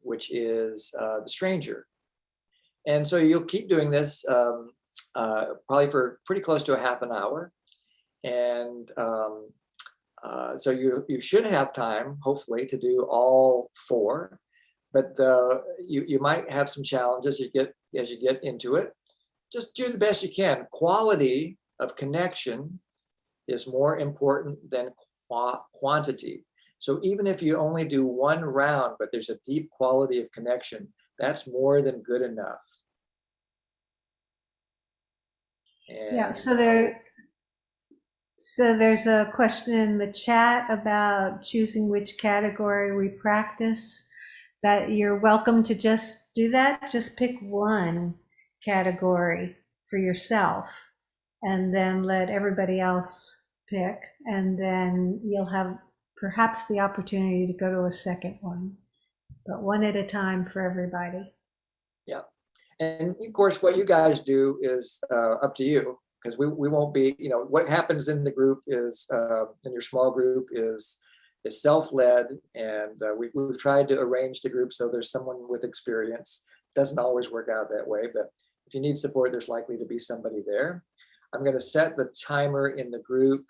which is the stranger. And so you'll keep doing this probably for pretty close to a half an hour. And so you should have time, hopefully, to do all 4. But you might have some challenges as you get into it. Just do the best you can. Quality of connection is more important than quantity. So even if you only do 1 round, but there's a deep quality of connection, that's more than good enough. And Yeah, so there's a question in the chat about choosing which category we practice, that you're welcome to just do that. Just pick one category for yourself and then let everybody else pick. And then you'll have perhaps the opportunity to go to a second one, but one at a time for everybody. Yeah. And of course, what you guys do is up to you, because we won't be, what happens in the group is, in your small group is self-led, and we've tried to arrange the group so there's someone with experience. Doesn't always work out that way, but if you need support, there's likely to be somebody there. I'm going to set the timer in the group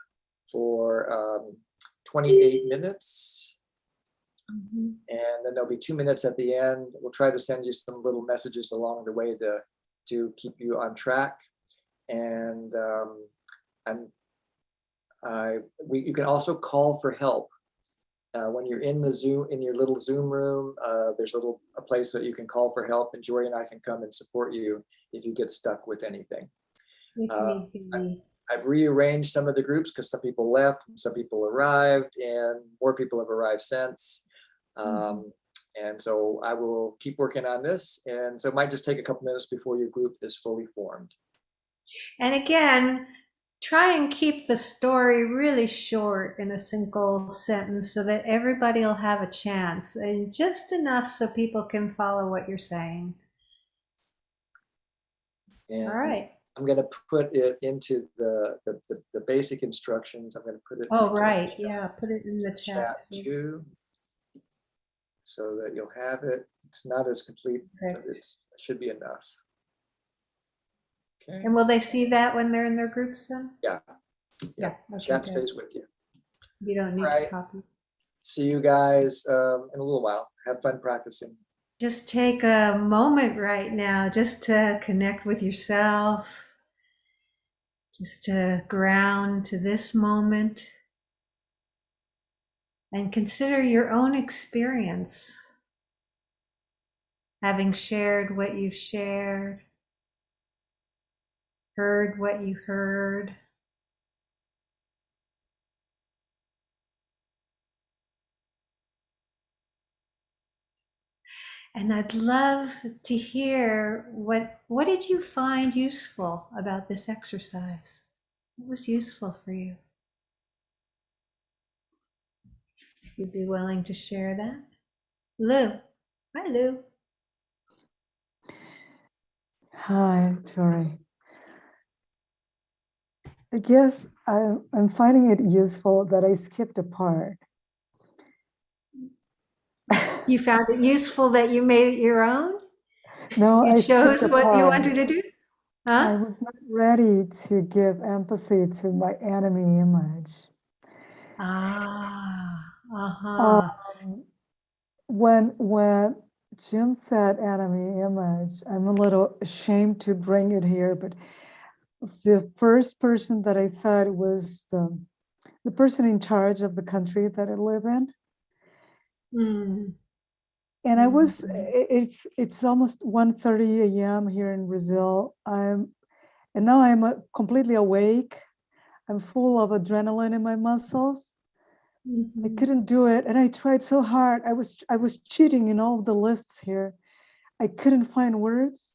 for 28 minutes. Mm-hmm. And then there'll be 2 minutes at the end. We'll try to send you some little messages along the way to keep you on track. And you can also call for help. When you're in your little Zoom room, there's a place that you can call for help, and Jory and I can come and support you if you get stuck with anything. I've rearranged some of the groups because some people left and some people arrived, and more people have arrived since. And so I will keep working on this. And so it might just take a couple minutes before your group is fully formed. And again, try and keep the story really short in a single sentence so that everybody will have a chance, and just enough so people can follow what you're saying. And all right. I'm going to put it into the basic instructions. I'm going to put it. Oh, right. Yeah. Put it in the chat too, so that you'll have it. It's not as complete, but it should be enough. Okay. And will they see that when they're in their groups then? Yeah. Yeah. Okay, chat stays with you. You don't need to copy. See you guys in a little while. Have fun practicing. Just take a moment right now just to connect with yourself, just to ground to this moment, and consider your own experience, having shared what you've shared, heard what you heard. And I'd love to hear what did you find useful about this exercise? What was useful for you? If you'd be willing to share that. Lou. Hi, Lou. Hi, Jory. I guess I'm finding it useful that I skipped a part. You found it useful that you made it your own? No, you chose what you wanted to do? Huh? I was not ready to give empathy to my enemy image. Ah, When Jim said enemy image. I'm a little ashamed to bring it here, but the first person that I thought was the person in charge of the country that I live in. Mm. And I was, it's almost 1:30 a.m. here in Brazil. And now I'm completely awake. I'm full of adrenaline in my muscles. I couldn't do it. And I tried so hard. I was cheating in all the lists here. I couldn't find words.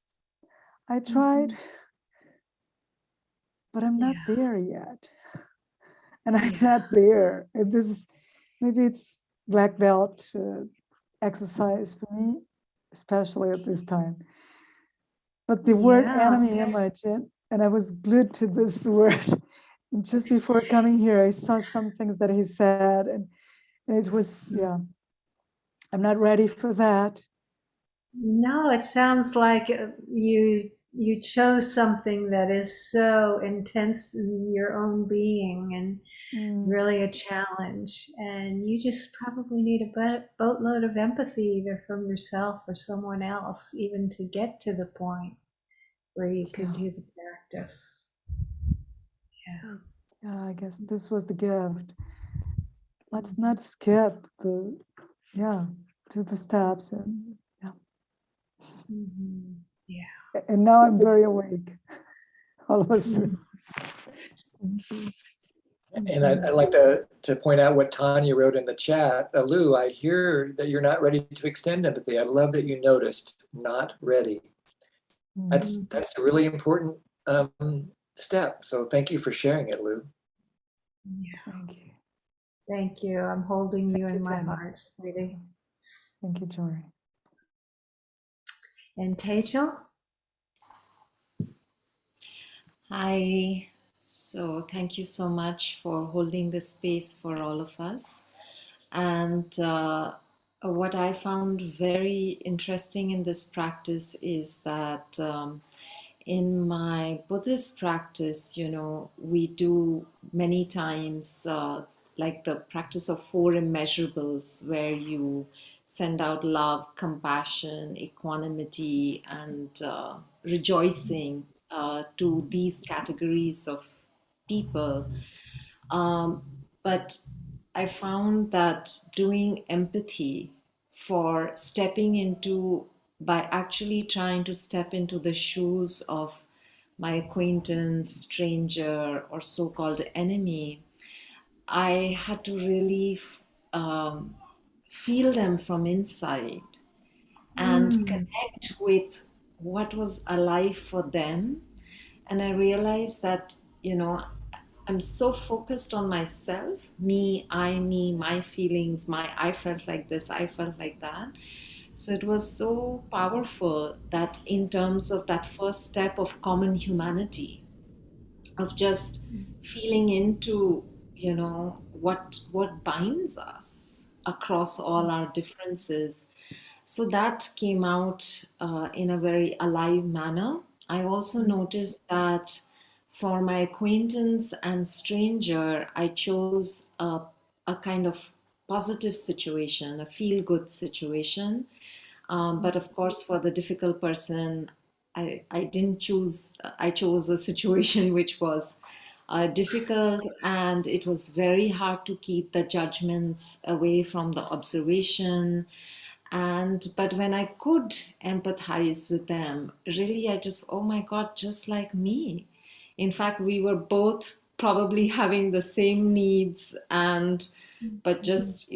I tried, but I'm not there yet. And I'm not there. And this is, maybe it's black belt exercise for me, especially at this time. But the word enemy image, and I was glued to this word. And just before coming here, I saw some things that he said, and it was, I'm not ready for that. No, it sounds like you chose something that is so intense in your own being and really a challenge. And you just probably need a boatload of empathy either from yourself or someone else, even to get to the point where you can do the practice. Yeah, I guess this was the gift. Let's not skip do the steps and And now I'm very awake. All of a sudden. And I'd like to point out what Tanya wrote in the chat. Lou, I hear that you're not ready to extend empathy. I love that you noticed not ready. That's a really important step. So thank you for sharing it, Lou. Thank you. Thank you. I'm holding you in my heart, sweetie. Thank you, Jory. And Tejal? Hi. So thank you so much for holding this space for all of us. And what I found very interesting in this practice is that in my Buddhist practice, we do many times like the practice of 4 immeasurables, where you send out love, compassion, equanimity, and rejoicing to these categories of people. But I found that doing empathy for by actually trying to step into the shoes of my acquaintance, stranger, or so-called enemy, I had to really feel them from inside and connect with what was alive for them. And I realized that, I'm so focused on myself, me, my feelings, I felt like this, I felt like that. So it was so powerful that in terms of that first step of common humanity, of just feeling into, what binds us across all our differences. So that came out in a very alive manner. I also noticed that for my acquaintance and stranger, I chose a kind of positive situation, a feel-good situation. But of course, for the difficult person, I didn't choose, I chose a situation which was difficult, and it was very hard to keep the judgments away from the observation. But when I could empathize with them, really, I just, oh my God, just like me. In fact, we were both probably having the same needs, but just,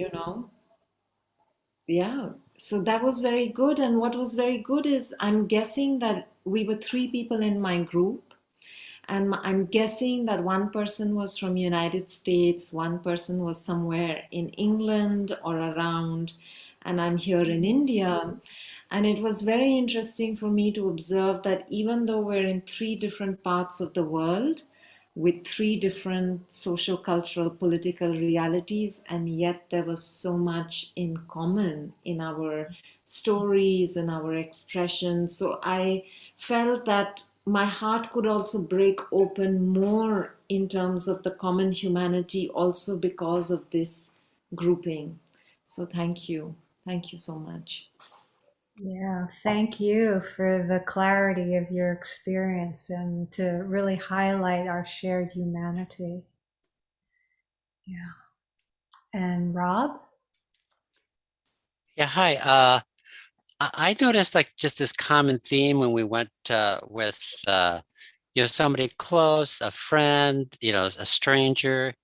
yeah. So that was very good. And what was very good is, I'm guessing that we were 3 people in my group. And I'm guessing that one person was from United States, one person was somewhere in England or around, and I'm here in India. And it was very interesting for me to observe that even though we're in 3 different parts of the world, with 3 different social, cultural, political realities, and yet there was so much in common in our stories and our expressions. So I felt that my heart could also break open more in terms of the common humanity, also because of this grouping. So thank you. Thank you so much. Yeah, thank you for the clarity of your experience and to really highlight our shared humanity. Yeah. And Rob? Yeah, hi. I noticed like just this common theme when we went with somebody close, a friend, a stranger.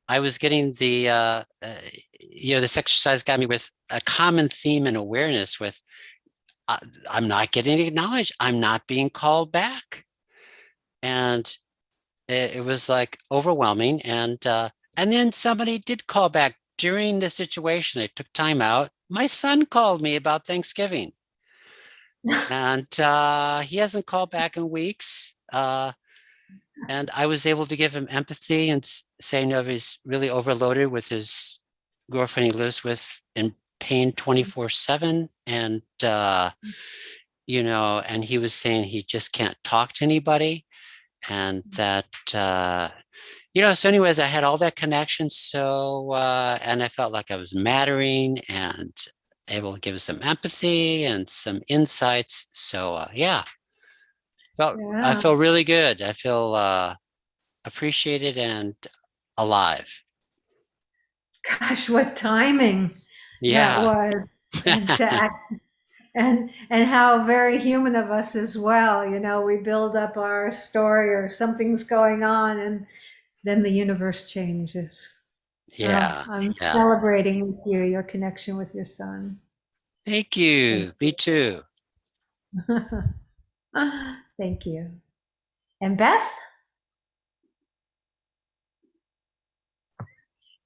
I was getting this exercise got me with a common theme and awareness with I'm not getting acknowledged. I'm not being called back. And it was like overwhelming. And then somebody did call back during the situation. I took time out. My son called me about Thanksgiving. And he hasn't called back in weeks. And I was able to give him empathy and say, no, he's really overloaded with his girlfriend he lives with in pain 24/7. And, and he was saying he just can't talk to anybody. And that, so anyways, I had all that connection. So, and I felt like I was mattering and able to give some empathy and some insights. So, I feel really good. I feel appreciated and alive. Gosh, what timing that was. And to act, and how very human of us as well. We build up our story or something's going on and then the universe changes. Yeah. I'm celebrating with you, your connection with your son. Thank you. Me too. Thank you. And Beth?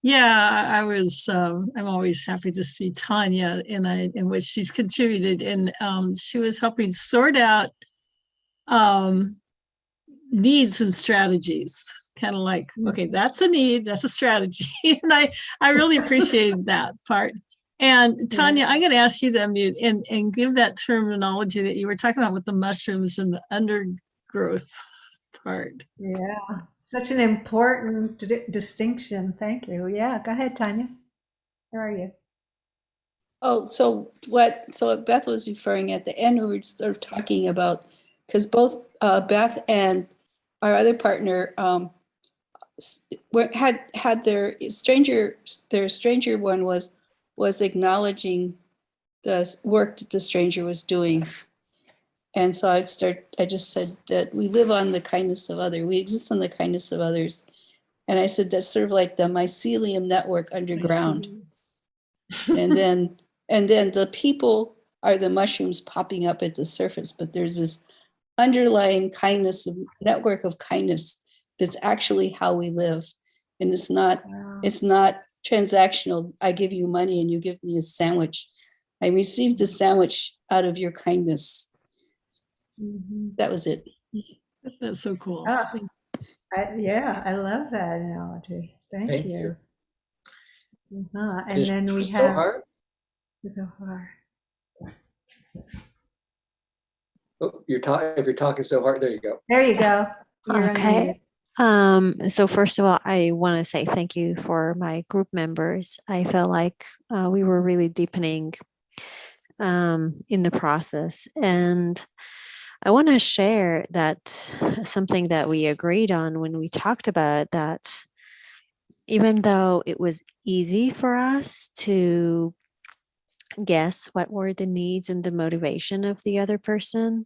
Yeah, I'm always happy to see Tanya in what she's contributed. And she was helping sort out needs and strategies, kind of like, okay, that's a need, that's a strategy. And I really appreciated that part. And Tanya, I'm going to ask you to unmute and give that terminology that you were talking about with the mushrooms and the undergrowth part. Yeah, such an important distinction. Thank you. Yeah, go ahead, Tanya. Where are you? Oh, so what Beth was referring at the end, we were sort of talking about, because both Beth and our other partner had their stranger one was acknowledging the work that the stranger was doing. And so I just said that we live on the kindness of others. We exist on the kindness of others. And I said, that's sort of like the mycelium network underground. And then the people are the mushrooms popping up at the surface, but there's this underlying kindness, network of kindness that's actually how we live. And it's not transactional. I give you money and you give me a sandwich. I received the sandwich out of your kindness. That was it. That's so cool. I love that analogy. Thank you. And Is then we have Zohar. Oh, if you're talking so hard, there you go. There you go. Okay. So first of all, I want to say thank you for my group members. I felt like we were really deepening in the process. And I want to share that something that we agreed on when we talked about that, even though it was easy for us to guess what were the needs and the motivation of the other person,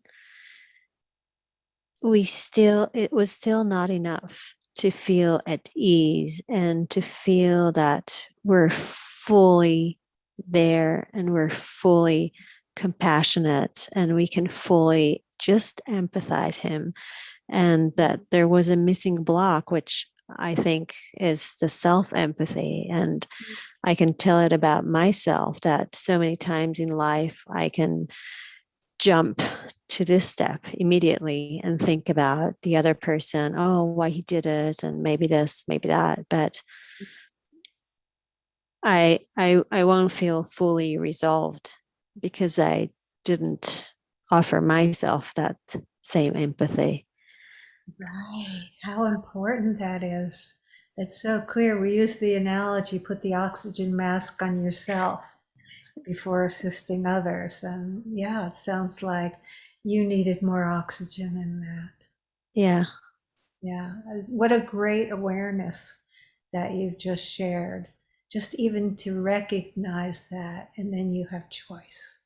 it was still not enough to feel at ease and to feel that we're fully there and we're fully compassionate and we can fully just empathize him, and that there was a missing block, which I think is the self-empathy. And I can tell it about myself that so many times in life I can jump to this step immediately and think about the other person, oh, why he did it, and maybe this, maybe that. But I won't feel fully resolved because I didn't offer myself that same empathy. Right. How important that is. It's so clear. We use the analogy, put the oxygen mask on yourself, before assisting others. And yeah, it sounds like you needed more oxygen in that. Yeah. Yeah. What a great awareness that you've just shared. Just even to recognize that, and then you have choice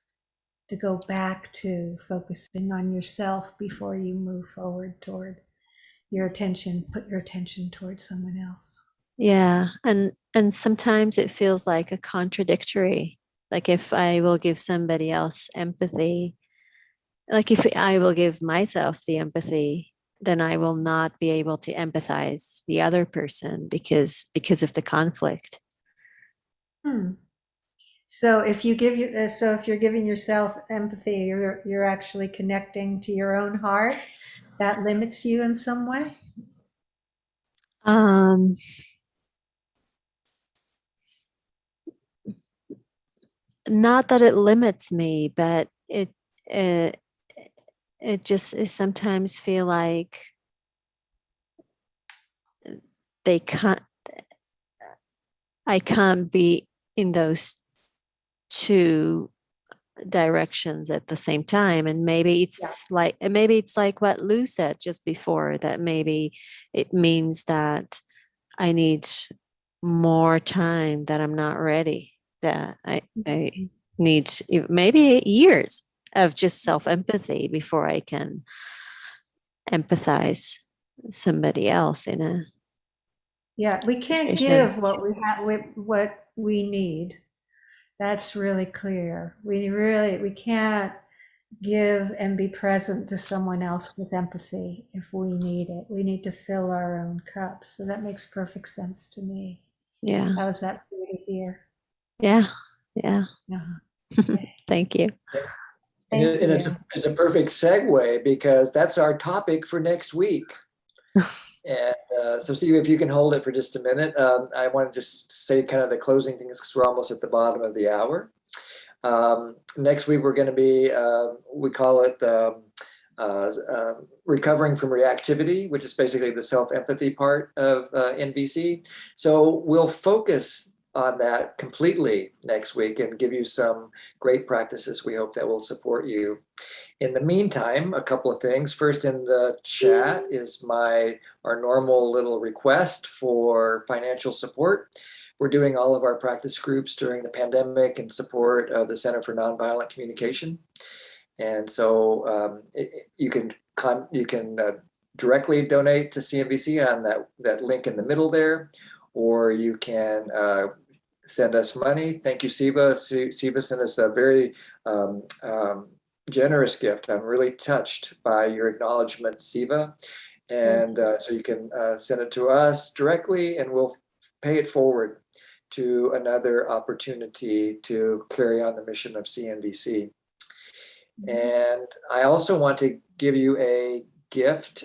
to go back to focusing on yourself before you move forward toward your attention, put your attention towards someone else. Yeah. And sometimes it feels like a contradictory. Like if I will give somebody else empathy, like if I will give myself the empathy, then I will not be able to empathize the other person because of the conflict. So if you give you, so if you're giving yourself empathy, you're actually connecting to your own heart. That limits you in some way. Not that it limits me, but it just is sometimes feel like I can't be in those two directions at the same time. And maybe it's like what Lou said just before, that maybe it means that I need more time, that I'm not ready, that I need maybe years of just self-empathy before I can empathize somebody else in a We can't give what we have, what we need. That's really clear. We can't give and be present to someone else with empathy if we need it. We need to fill our own cups. So that makes perfect sense to me. Yeah. How is that for you to hear? Yeah. Thank you. And it's a perfect segue, because that's our topic for next week. And so Siva, if you can hold it for just a minute, I want to just say kind of the closing things, because we're almost at the bottom of the hour. Next week, we're going to be, we call it recovering from reactivity, which is basically the self-empathy part of NVC. So we'll focus on that completely next week and give you some great practices we hope that will support you. In the meantime, a couple of things. First, in the chat is our normal little request for financial support. We're doing all of our practice groups during the pandemic in support of the Center for Nonviolent Communication. And so you can directly donate to CNVC on that link in the middle there, or you can send us money. Thank you, Siva. Siva sent us a very generous gift. I'm really touched by your acknowledgement, Siva. And so you can send it to us directly, and we'll pay it forward to another opportunity to carry on the mission of CNVC. And I also want to give you a gift.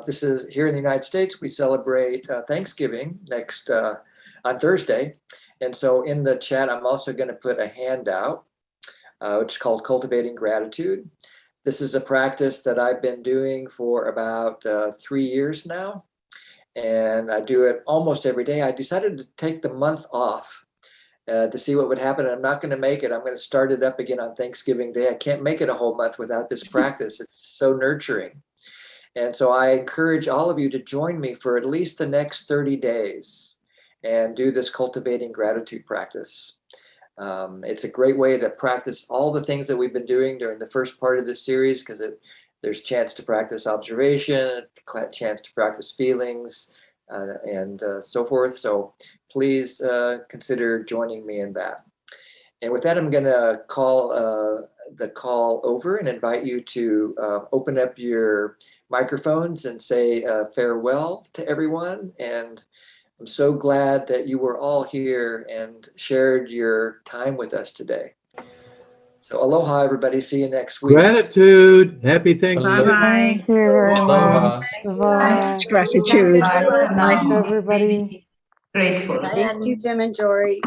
This is here in the United States, we celebrate Thanksgiving next on Thursday. And so in the chat, I'm also going to put a handout, which is called Cultivating Gratitude. This is a practice that I've been doing for about 3 years now. And I do it almost every day. I decided to take the month off to see what would happen. I'm not going to make it. I'm going to start it up again on Thanksgiving Day. I can't make it a whole month without this practice. It's so nurturing. And so I encourage all of you to join me for at least the next 30 days and do this Cultivating Gratitude practice. It's a great way to practice all the things that we've been doing during the first part of this series, because there's chance to practice observation, chance to practice feelings, and so forth. So please consider joining me in that. And with that, I'm going to call the call over and invite you to open up your microphones and say farewell to everyone. And I'm so glad that you were all here and shared your time with us today. So aloha, everybody. See you next week. Gratitude. Happy Thanksgiving. Bye-bye. Thank you very Aloha. much. Bye. Gratitude. Good night, everybody. Grateful. Thank you, Jim and Jory.